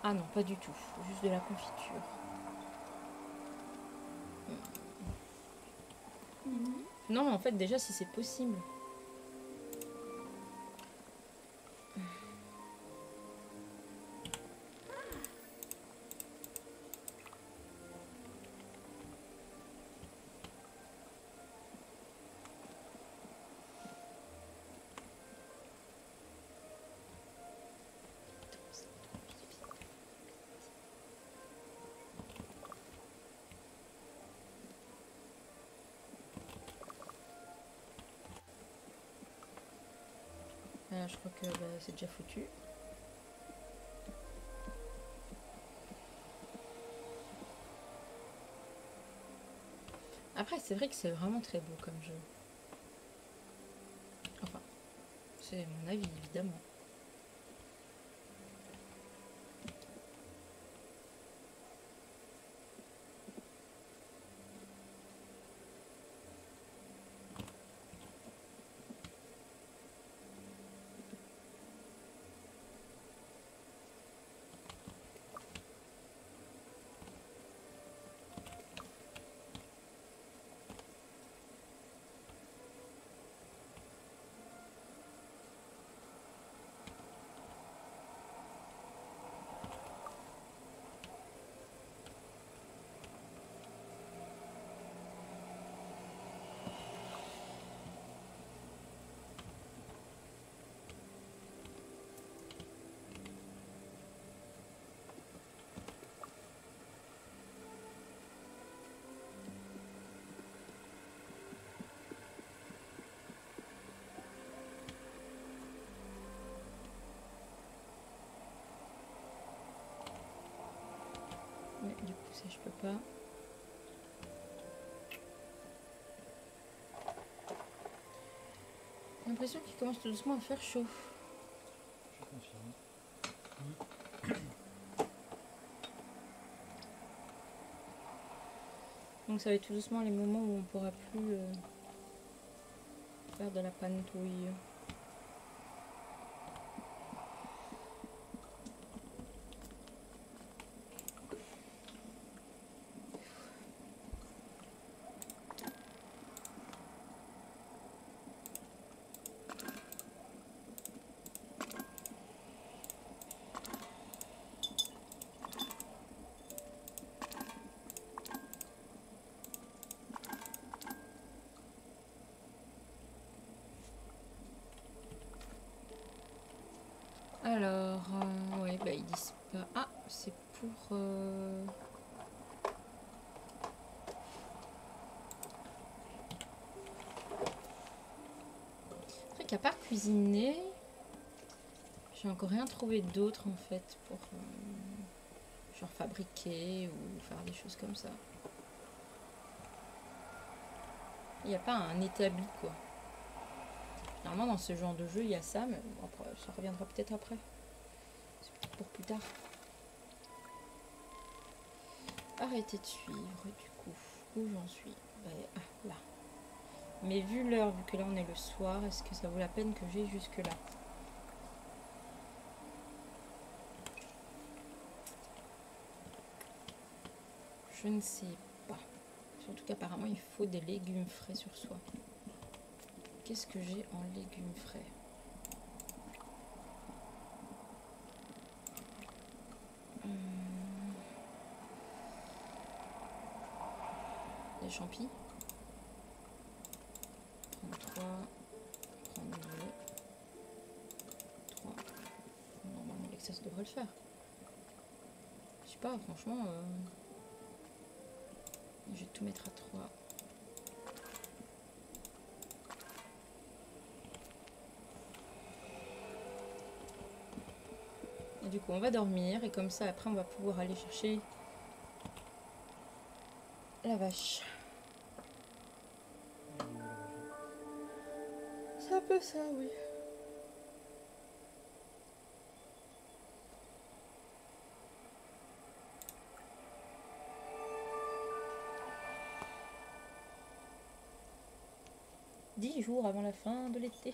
Ah non, pas du tout, juste de la confiture. Non, mais en fait, déjà, si c'est possible. Voilà, je crois que bah, c'est déjà foutu. Après, c'est vrai que c'est vraiment très beau comme jeu. Enfin, c'est mon avis, évidemment. Mais du coup, ça, je peux pas. J'ai l'impression qu'il commence tout doucement à faire chaud. Je confirme. Donc ça va être tout doucement les moments où on pourra plus faire de la panetouille. Alors, ouais, bah ils disent pas. Ah, c'est pour. C'est vrai qu'à part cuisiner, j'ai encore rien trouvé d'autre en fait pour genre fabriquer ou faire des choses comme ça. Il n'y a pas un établi quoi. Normalement dans ce genre de jeu il y a ça, mais bon, après, ça reviendra peut-être après. C'est peut-être pour plus tard. Arrêtez de suivre du coup. Où j'en suis? Ah, là. Mais vu l'heure, vu que là on est le soir, est-ce que ça vaut la peine que j'aille jusque là? Je ne sais pas. Surtout qu'apparemment il faut des légumes frais sur soi. Qu'est-ce que j'ai en légumes frais? Des champis. 33. 32. 3. Normalement l'excès devrait le faire. Je sais pas, franchement. Je vais tout mettre à 3. Et du coup on va dormir et comme ça après on va pouvoir aller chercher la vache. C'est un peu ça, oui. Dix jours avant la fin de l'été.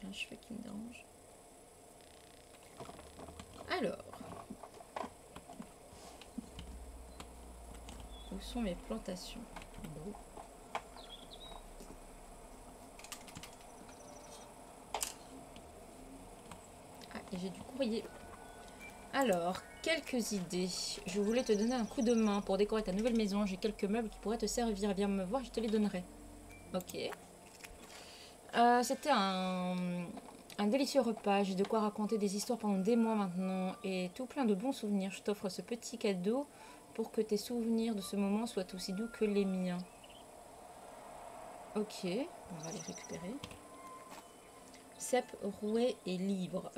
J'ai un cheveu qui me dérange. Alors. Où sont mes plantations? Bon. Ah, et j'ai du courrier. Alors, quelques idées. Je voulais te donner un coup de main pour décorer ta nouvelle maison. J'ai quelques meubles qui pourraient te servir. Viens me voir, je te les donnerai. Ok. C'était un délicieux repas. J'ai de quoi raconter des histoires pendant des mois maintenant. Et tout plein de bons souvenirs. Je t'offre ce petit cadeau pour que tes souvenirs de ce moment soient aussi doux que les miens. Ok, on va les récupérer. Cèpe, rouet et livre.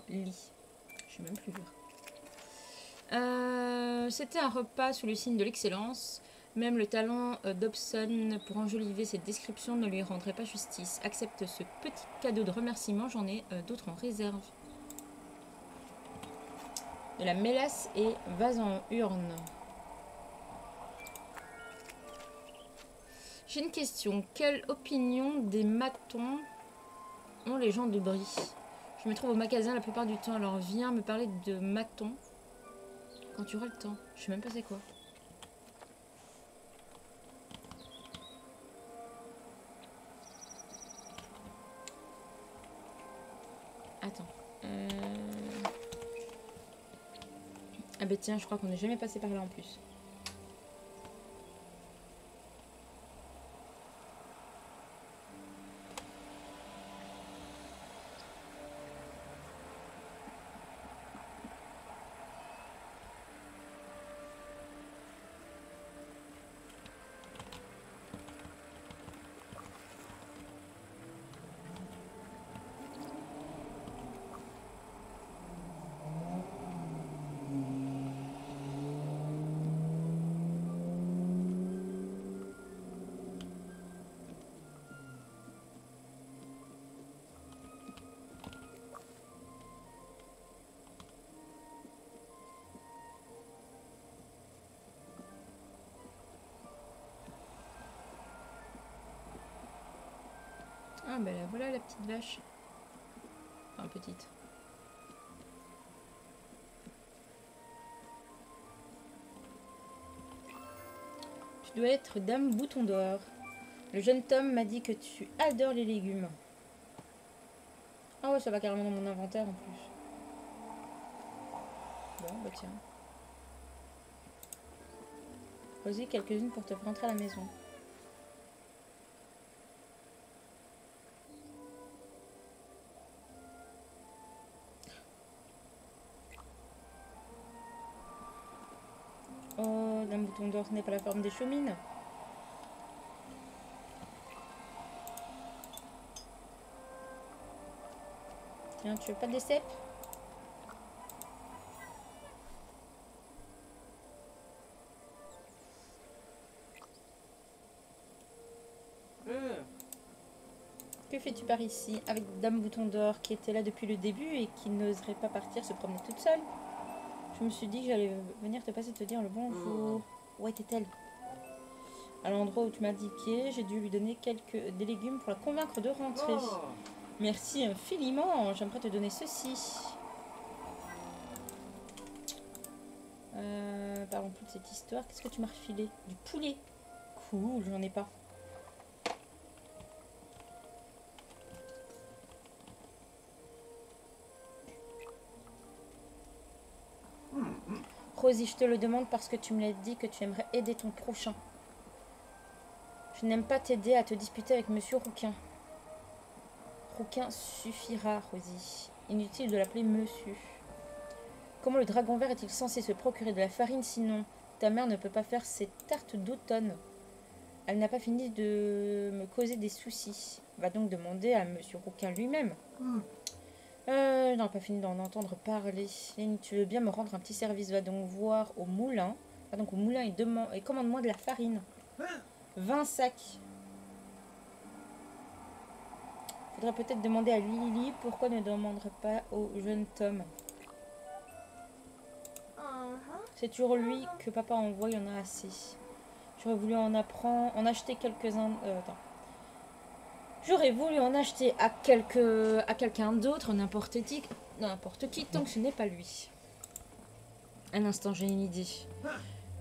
Lit. Je sais même plus lire. C'était un repas sous le signe de l'excellence. Même le talent d'Hobson pour enjoliver cette description ne lui rendrait pas justice. Accepte ce petit cadeau de remerciement, j'en ai d'autres en réserve. De la mélasse et vase en urne. J'ai une question. Quelle opinion des matons ont les gens de Brie? Je me trouve au magasin la plupart du temps, alors viens me parler de matons quand tu auras le temps. Je sais même pas c'est quoi. Attends. Ah bah tiens, je crois qu'on n'est jamais passé par là en plus. Ah ben voilà la petite vache. Enfin petite. Tu dois être Dame Bouton d'Or. Le jeune Tom m'a dit que tu adores les légumes. Ah ouais, ça va carrément dans mon inventaire en plus. Bon, bah tiens. Choisis quelques-unes pour te faire rentrer à la maison. Oh, Dame Bouton d'Or, ce n'est pas la forme des chemines. Tiens, tu veux pas des cèpes? Que fais-tu par ici avec Dame Bouton d'Or qui était là depuis le début et qui n'oserait pas partir se promener toute seule? Je me suis dit que j'allais venir te passer te dire le bonjour. Où était-elle? À l'endroit où tu m'as indiqué, j'ai dû lui donner des légumes pour la convaincre de rentrer. Merci infiniment, j'aimerais te donner ceci. Parlons plus de cette histoire. Qu'est-ce que tu m'as refilé? Du poulet. Cool, j'en ai pas. Rosie, je te le demande parce que tu me l'as dit que tu aimerais aider ton prochain. Je n'aime pas t'aider à te disputer avec Monsieur Rouquin. Rouquin suffira, Rosie. Inutile de l'appeler Monsieur. Comment le dragon vert est-il censé se procurer de la farine sinon ta mère ne peut pas faire ses tartes d'automne? Elle n'a pas fini de me causer des soucis. Va donc demander à Monsieur Rouquin lui-même. Je n'ai pas fini d'en entendre parler. Et tu veux bien me rendre un petit service? Va donc voir au moulin. Va donc au moulin et commande-moi de la farine. 20 sacs. Faudrait peut-être demander à Lily pourquoi ne demanderait pas au jeune Tom. C'est toujours lui que papa envoie, il y en a assez. J'aurais voulu en acheter quelques-uns. Attends. J'aurais voulu en acheter à quelqu'un d'autre, n'importe qui, tant que ce n'est pas lui. Un instant, j'ai une idée.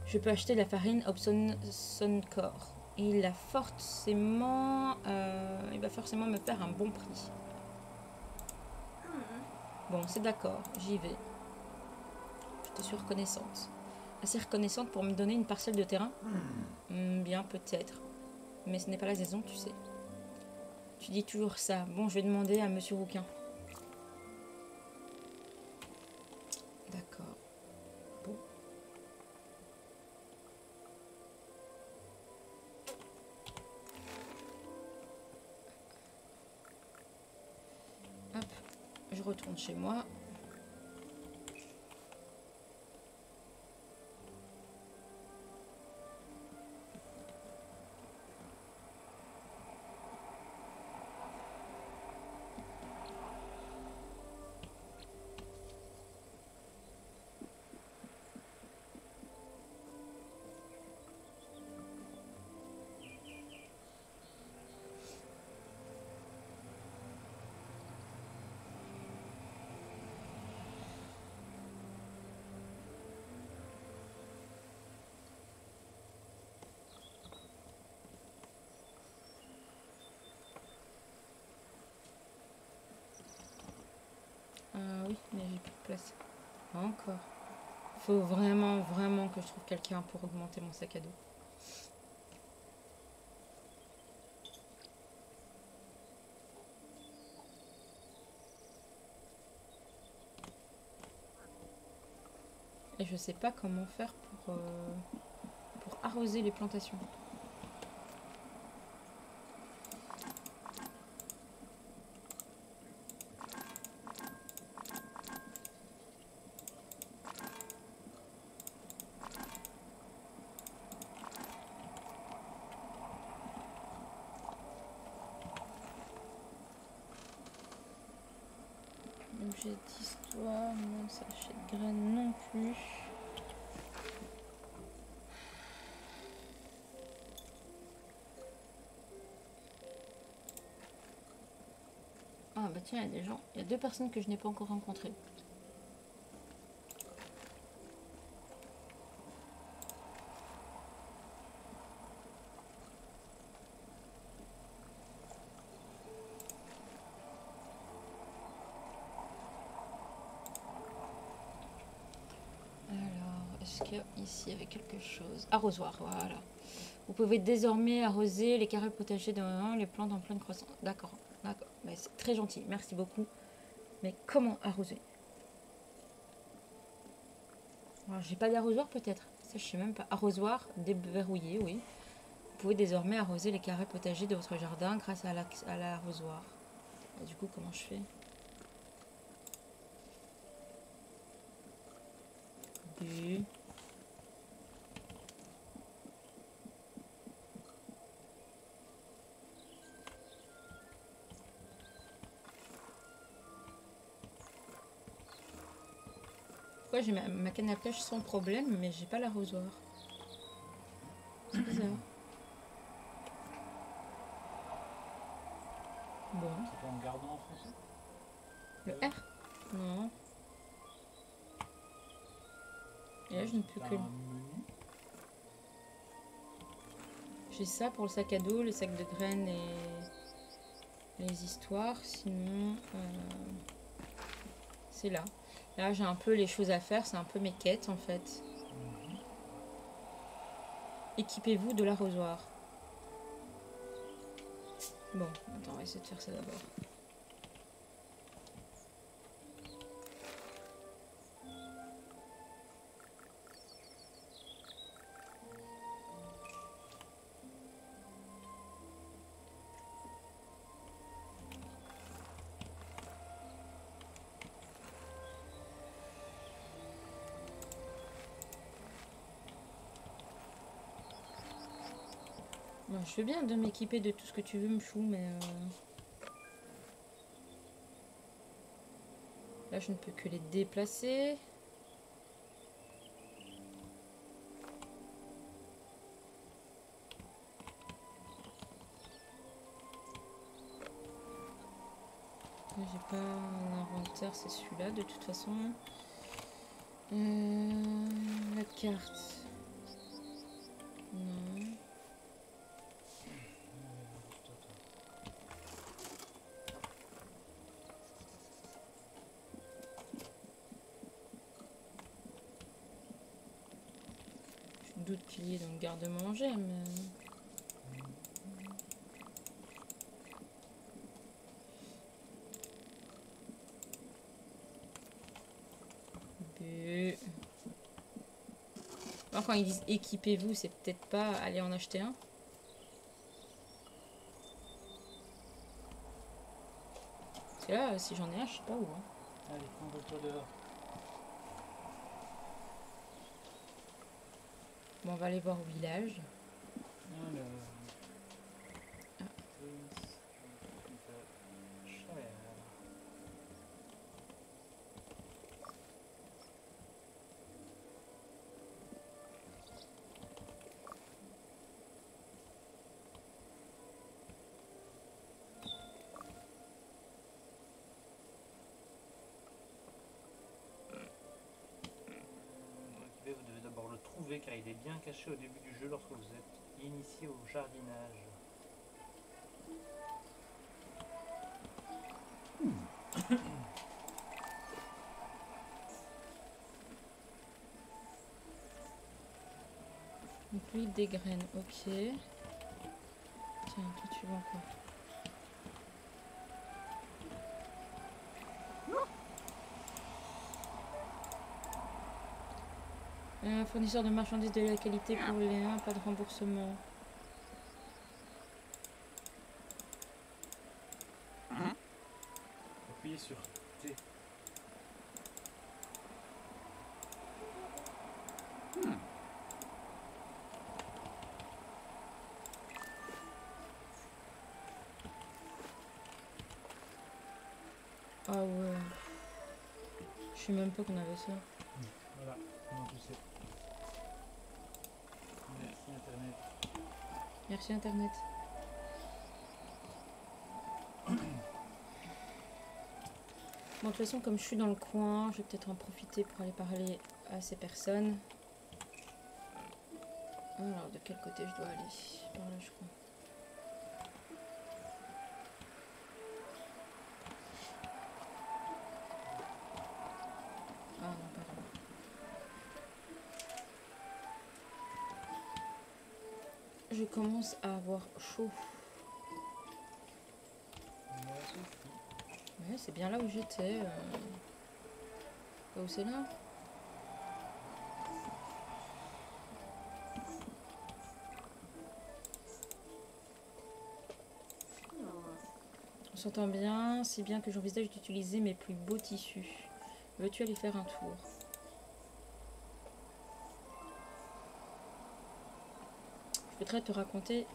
Je peux acheter de la farine Hobson Suncor. Et il va forcément me faire un bon prix. Bon, c'est d'accord, j'y vais. Je te suis reconnaissante. Assez reconnaissante pour me donner une parcelle de terrain? Bien, peut-être. Mais ce n'est pas la saison, tu sais. Tu dis toujours ça. Bon, je vais demander à Monsieur Rouquin. D'accord. Bon. Je retourne chez moi. Oui, mais j'ai plus de place. Encore. Faut vraiment que je trouve quelqu'un pour augmenter mon sac à dos. Et je sais pas comment faire pour arroser les plantations. Objet d'histoire, non, sachet de graines non plus. Ah bah tiens, il y a des gens, il y a 2 personnes que je n'ai pas encore rencontrées. Est-ce qu'ici il y avait quelque chose? Arrosoir, voilà. Vous pouvez désormais arroser les carrés potagers de les plantes en pleine croissance. D'accord, d'accord. C'est très gentil, merci beaucoup. Mais comment arroser? Alors, j'ai pas d'arrosoir peut-être? Ça, je sais même pas. Arrosoir déverrouillé, oui. Vous pouvez désormais arroser les carrés potagers de votre jardin grâce à l'arrosoir. Du coup, comment je fais? Bu. Ouais, j'ai ma canne à pêche sans problème, mais j'ai pas l'arrosoir. C'est bizarre. Bon. C'est pas en gardant en français? Le R? Non. Et là, je ne peux que... J'ai ça pour le sac à dos, les sacs de graines et les histoires. Sinon, c'est là. Là, j'ai un peu les choses à faire. C'est un peu mes quêtes, en fait. Équipez-vous de l'arrosoir. Bon, attends, on va essayer de faire ça d'abord. Bon, je veux bien de m'équiper de tout ce que tu veux, Mchou, mais... Là, je ne peux que les déplacer. J'ai pas un inventaire, c'est celui-là, de toute façon. La carte. Non. Je doute qu'il y ait dans le garde-manger, mais... Alors, quand ils disent équipez-vous, c'est peut-être pas aller en acheter un. Parce que là, si j'en ai un, je sais pas où. Hein. Allez, envoie-toi dehors. Bon, on va aller voir au village. Alors. Ah. Cher. Vous devez d'abord le trouver car il est bien caché au début du jeu lorsque vous êtes initié au jardinage. Donc lui, des graines, ok. Tiens, toi tu vends quoi? Fournisseur de marchandises de la qualité pour les 1, pas de remboursement. Appuyez sur T. Ah ouais. Je sais même pas qu'on avait ça. Voilà, non tu sais. Merci Internet. Merci Internet. Bon, de toute façon, comme je suis dans le coin, je vais peut-être en profiter pour aller parler à ces personnes. Alors, de quel côté je dois aller? Par là, je crois. Ah non, pardon. Je commence à avoir chaud. Moi aussi. Ouais, c'est bien là où j'étais. Où c'est là? On s'entend bien, si bien que j'envisage d'utiliser mes plus beaux tissus. Veux-tu aller faire un tour? Je voudrais te raconter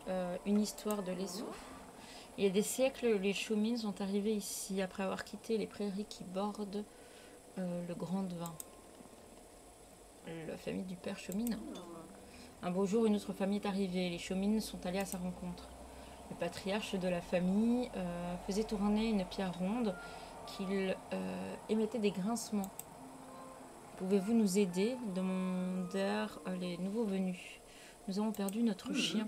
une histoire de l'Essau. Il y a des siècles, les Chaumines sont arrivés ici après avoir quitté les prairies qui bordent le Grand Vin. La famille du père Chaumine. Un beau jour, une autre famille est arrivée. Les Chaumines sont allés à sa rencontre. Le patriarche de la famille faisait tourner une pierre ronde qu'il émettait des grincements. Pouvez-vous nous aider? Demandèrent les nouveaux venus. Nous avons perdu notre chien.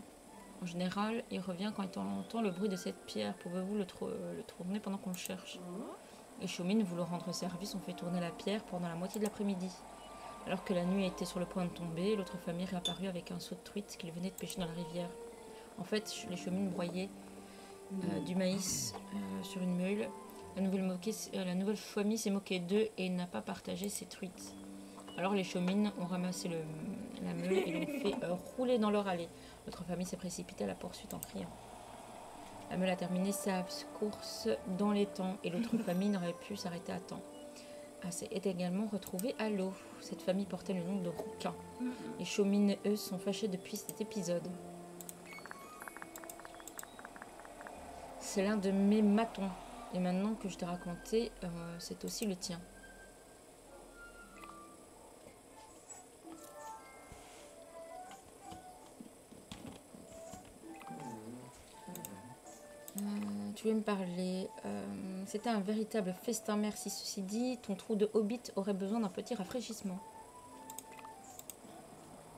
En général, il revient quand on entend le bruit de cette pierre. Pouvez-vous le tourner pendant qu'on le cherche? Les Chaumines, voulant rendre service, ont fait tourner la pierre pendant la moitié de l'après-midi. Alors que la nuit était sur le point de tomber, l'autre famille réapparut avec un seau de truite qu'ils venaient de pêcher dans la rivière. En fait, les Chaumines broyaient du maïs sur une meule. La nouvelle famille s'est moquée d'eux et n'a pas partagé ses truites. Alors les Chaumines ont ramassé la meule et l'ont fait rouler dans leur allée. Notre famille s'est précipitée à la poursuite en criant. La meule a terminé sa course dans les temps et l'autre famille n'aurait pu s'arrêter à temps. Elle s'est également retrouvée à l'eau. Cette famille portait le nom de Rouquin. Les Chaumines, eux, sont fâchés depuis cet épisode. C'est l'un de mes matons. Et maintenant que je t'ai raconté, c'est aussi le tien. Tu veux me parler. C'était un véritable festin, merci. Ceci dit, ton trou de hobbit aurait besoin d'un petit rafraîchissement.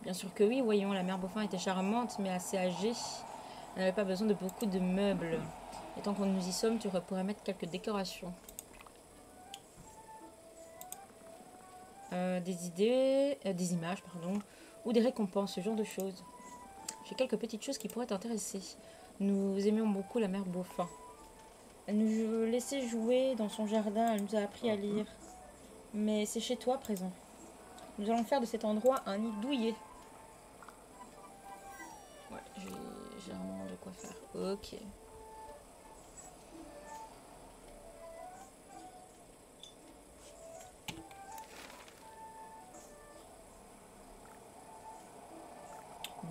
Bien sûr que oui, voyons, la mère Beaufin était charmante, mais assez âgée. Elle n'avait pas besoin de beaucoup de meubles. Et tant que nous y sommes, tu pourrais mettre quelques décorations. Des idées, des images, pardon, ou des récompenses, ce genre de choses. J'ai quelques petites choses qui pourraient t'intéresser. Nous aimions beaucoup la mère Beaufin. Elle nous laissait jouer dans son jardin, elle nous a appris à lire. Mais c'est chez toi à présent. Nous allons faire de cet endroit un nid douillet. Ouais, j'ai vraiment de quoi faire. Ok.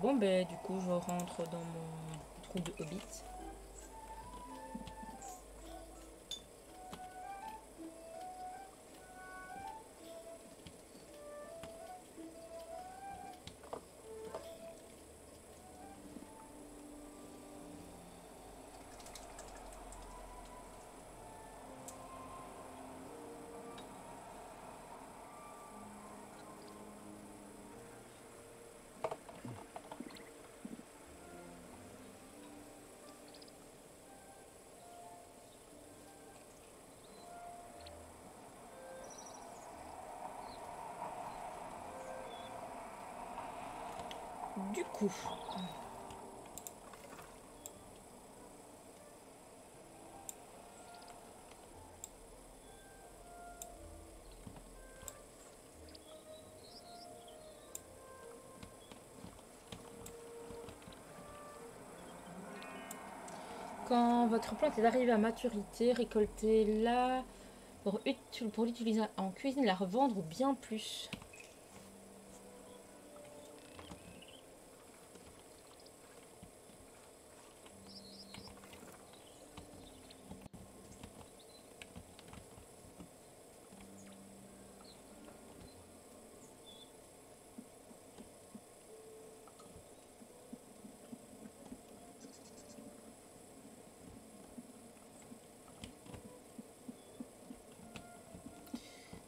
Bon, ben du coup, je rentre dans mon trou de hobbit. Du coup, quand votre plante est arrivée à maturité, récoltez-la pour l'utiliser en cuisine, la revendre ou bien plus.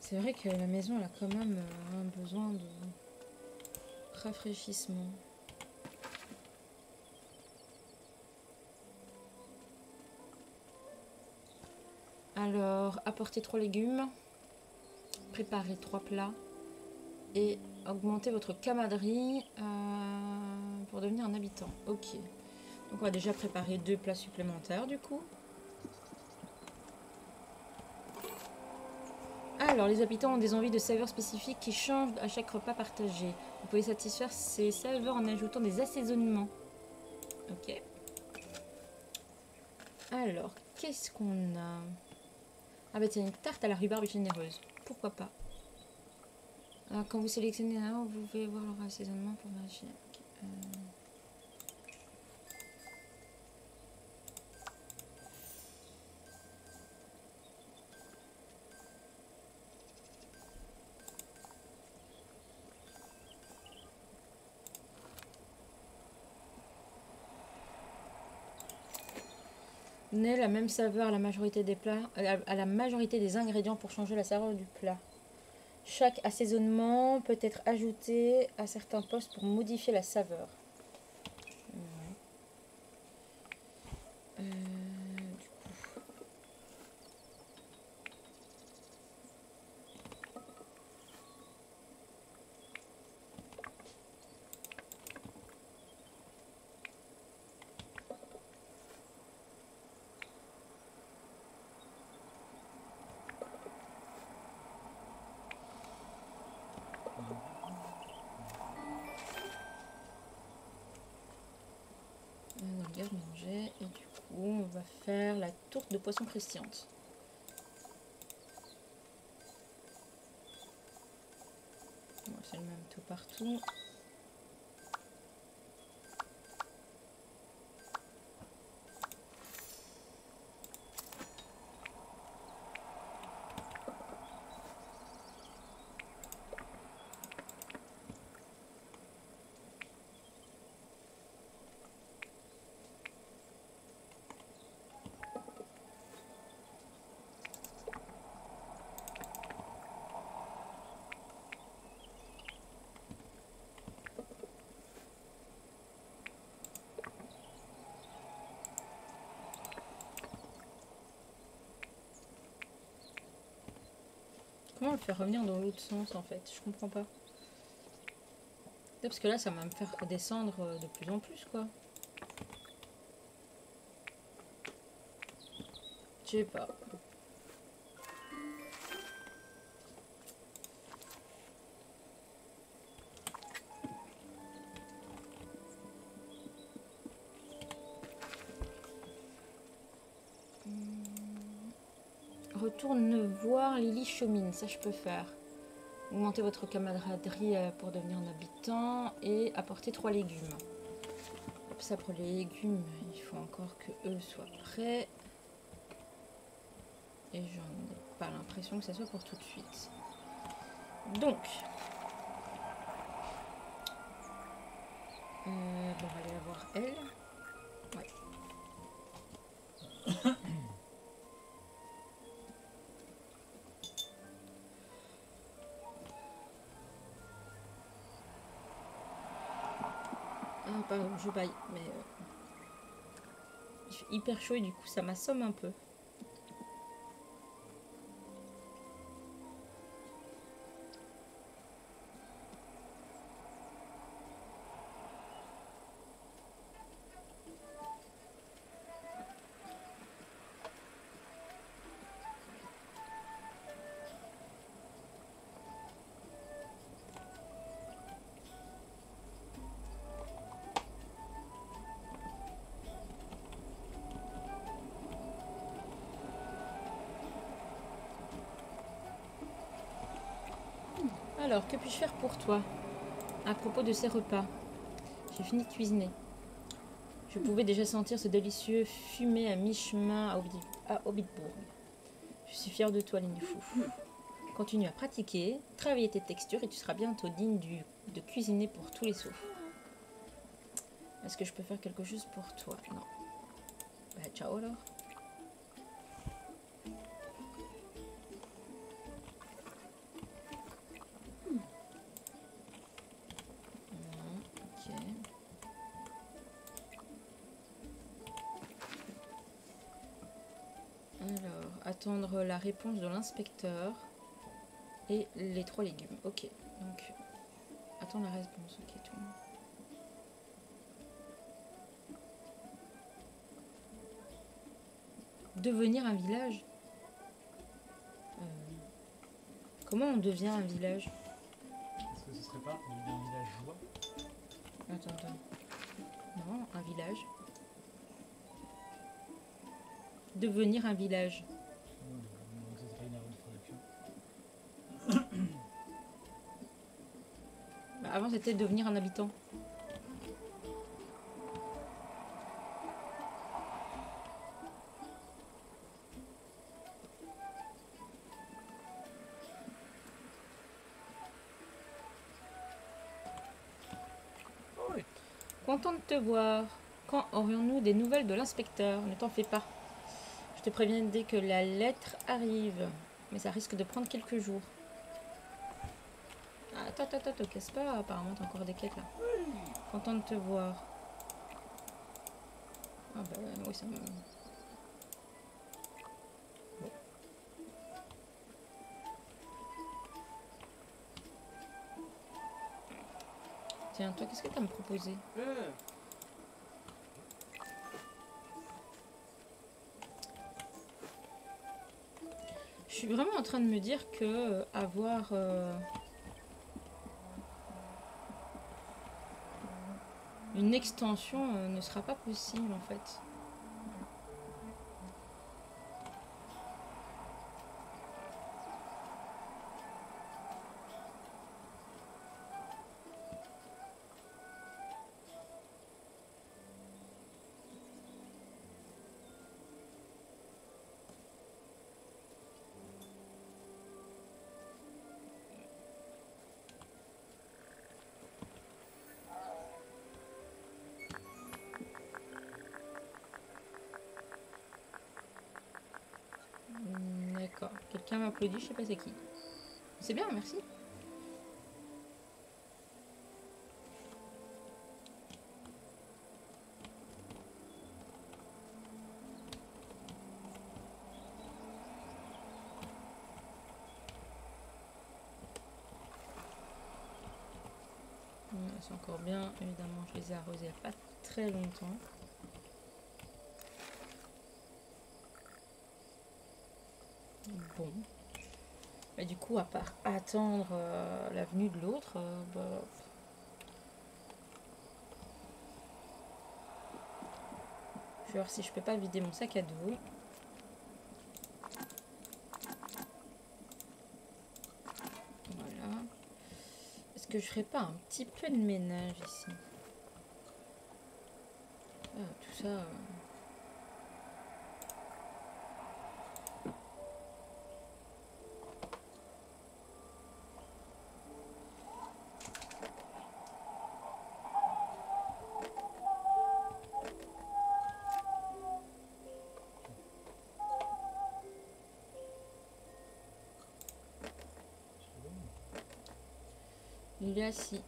C'est vrai que la maison elle a quand même un besoin de rafraîchissement. Alors, apportez 3 légumes, préparez 3 plats et augmentez votre camaraderie pour devenir un habitant. Ok. Donc on va déjà préparer 2 plats supplémentaires du coup. Alors, les habitants ont des envies de saveurs spécifiques qui changent à chaque repas partagé. Vous pouvez satisfaire ces saveurs en ajoutant des assaisonnements. Ok. Alors, qu'est-ce qu'on a? Ah bah tiens, une tarte à la rhubarbe généreuse. Pourquoi pas? Quand vous sélectionnez un, vous pouvez voir leur assaisonnement pour vérifier. Donnez la même saveur à la majorité des plats, à la majorité des ingrédients pour changer la saveur du plat. Chaque assaisonnement peut être ajouté à certains postes pour modifier la saveur. Ouais. Du coup. Dans le garde-manger. Et du coup, on va faire la tourte de poisson croustillante. Bon, c'est le même tout partout. Comment le faire revenir dans l'autre sens en fait? Je comprends pas. Parce que là, ça va me faire redescendre de plus en plus quoi. Je sais pas. Retourne voir Lily Chaumine, ça je peux faire. Augmentez votre camaraderie pour devenir un habitant et apporter 3 légumes. Hop, ça pour les légumes, il faut encore que eux soient prêts. Et j'en ai pas l'impression que ça soit pour tout de suite. Donc, bon, on va aller la voir elle. Ouais. Ah, pardon, je baille, mais il fait hyper chaud et du coup ça m'assomme un peu. Alors, que puis-je faire pour toi à propos de ces repas? J'ai fini de cuisiner. Je pouvais déjà sentir ce délicieux fumé à mi-chemin à Hobbitbourg. Je suis fière de toi, Lignifou. Continue à pratiquer, travailler tes textures et tu seras bientôt digne de cuisiner pour tous les sauts. Est-ce que je peux faire quelque chose pour toi? Non. Bah, ciao alors. Ok. Alors, attendre la réponse de l'inspecteur et les 3 légumes. Ok, donc attendre la réponse. Ok, tout. Devenir un village. Comment on devient un village? Est-ce que ce serait pas un village joie? Attends. Non, un village. Devenir un village. Donc ce serait une erreur de traduction. Bah, avant c'était devenir un habitant. Oui. Content de te voir. Quand aurions-nous des nouvelles de l'inspecteur? Ne t'en fais pas. Je te préviens dès que la lettre arrive. Mais ça risque de prendre quelques jours. Ah, attends, te casse pas. Apparemment, t'as encore des quêtes là. Content de te voir. Ah bah oui, ça me... Bon. Tiens, toi, qu'est-ce que t'as à me proposer? Je suis vraiment en train de me dire que avoir une extension ne sera pas possible en fait. D'accord. Quelqu'un m'applaudit, je sais pas c'est qui. C'est bien, merci. C'est encore bien, évidemment, je les ai arrosés il n'y a pas très longtemps. Bon. Mais du coup, à part attendre la venue de l'autre, bah... je vais voir si je peux pas vider mon sac à dos. Voilà. que je ferais pas un petit peu de ménage ici? Ah, tout ça. Il est assis.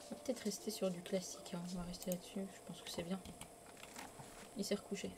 On va peut-être rester sur du classique, hein. On va rester là-dessus, je pense que c'est bien. Il s'est recouché.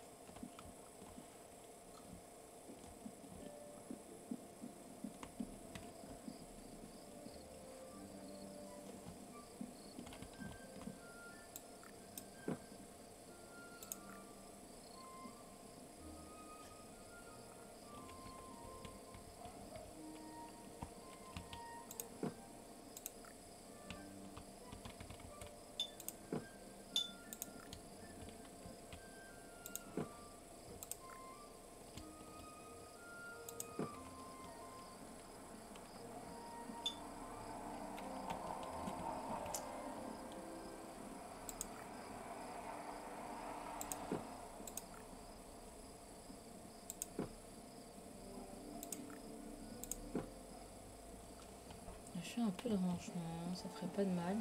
Je fais un peu de rangement, ça ferait pas de mal.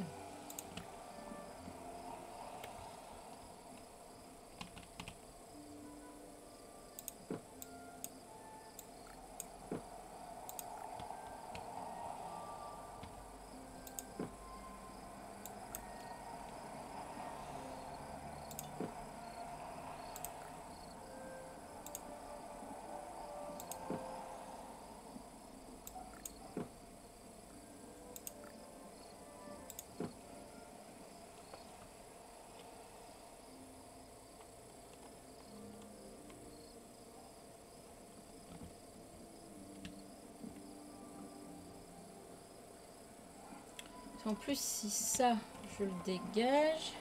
En plus, si ça, je le dégage.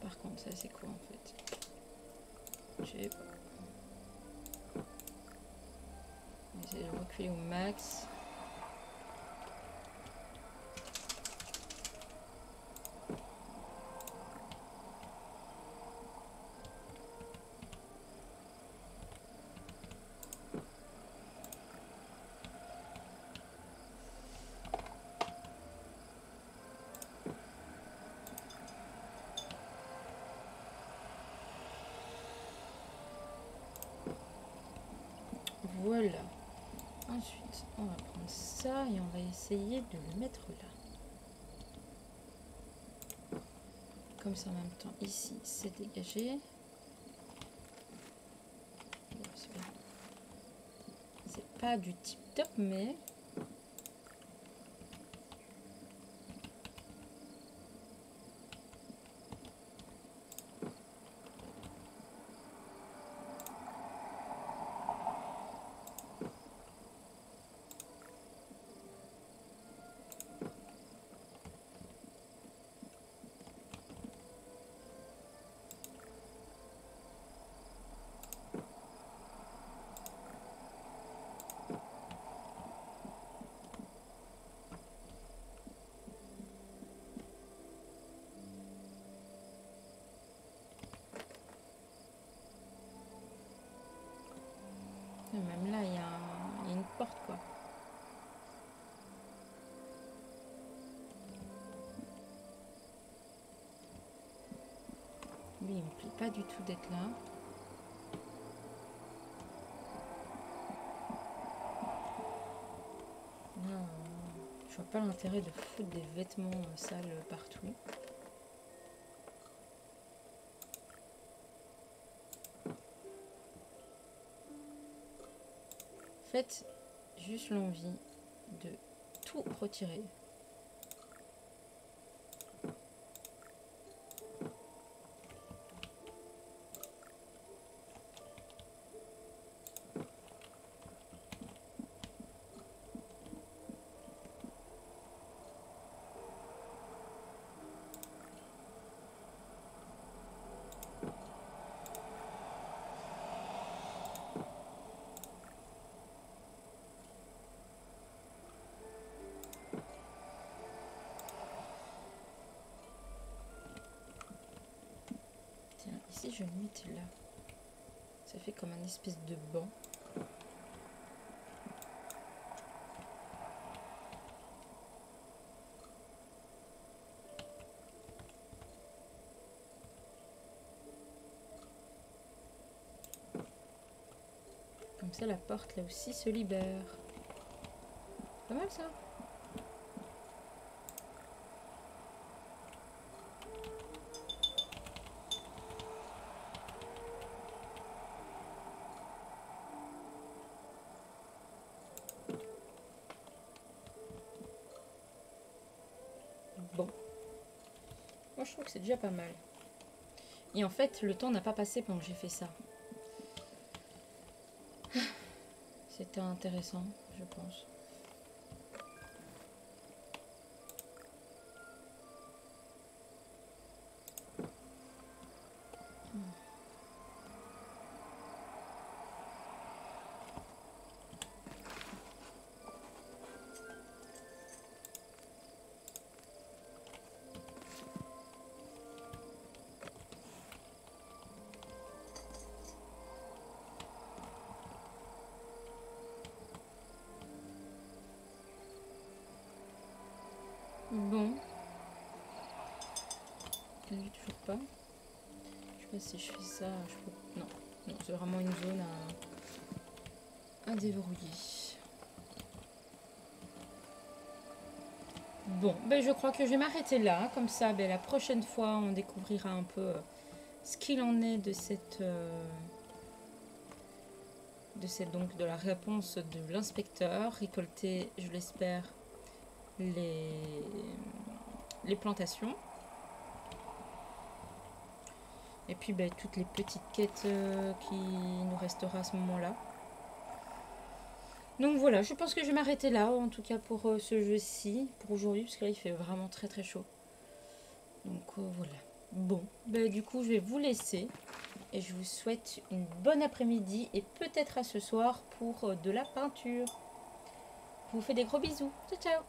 Par contre, ça c'est quoi en fait? Je sais pas. On va essayer de reculer au max. Voilà. Ensuite, on va prendre ça et on va essayer de le mettre là. Comme ça en même temps, ici, c'est dégagé. C'est pas du tip top, mais... Même là, il y a une porte, quoi. Lui, il me plaît pas du tout d'être là. pas l'intérêt de foutre des vêtements sales partout. Faites juste l'envie de tout retirer. Ici je le mets là, ça fait comme un espèce de banc. Comme ça la porte là aussi se libère. Pas mal ça. Bon. Moi je trouve que c'est déjà pas mal. Et en fait le temps n'a pas passé pendant que j'ai fait ça. C'était intéressant, je pense. Bon. Toujours pas. Je sais pas si je fais ça. Je peux... Non, non, c'est vraiment une zone à déverrouiller. Bon, ben je crois que je vais m'arrêter là. Comme ça, ben, la prochaine fois, on découvrira un peu ce qu'il en est de cette... donc de la réponse de l'inspecteur. Récolter, je l'espère, les plantations. Et puis ben, toutes les petites quêtes qui nous restera à ce moment-là. Donc voilà, je pense que je vais m'arrêter là, en tout cas pour ce jeu-ci, pour aujourd'hui, parce que là il fait vraiment très très chaud. Donc voilà. Bon, ben, du coup je vais vous laisser. Et je vous souhaite une bonne après-midi et peut-être à ce soir pour de la peinture. Je vous fais des gros bisous. Ciao ciao.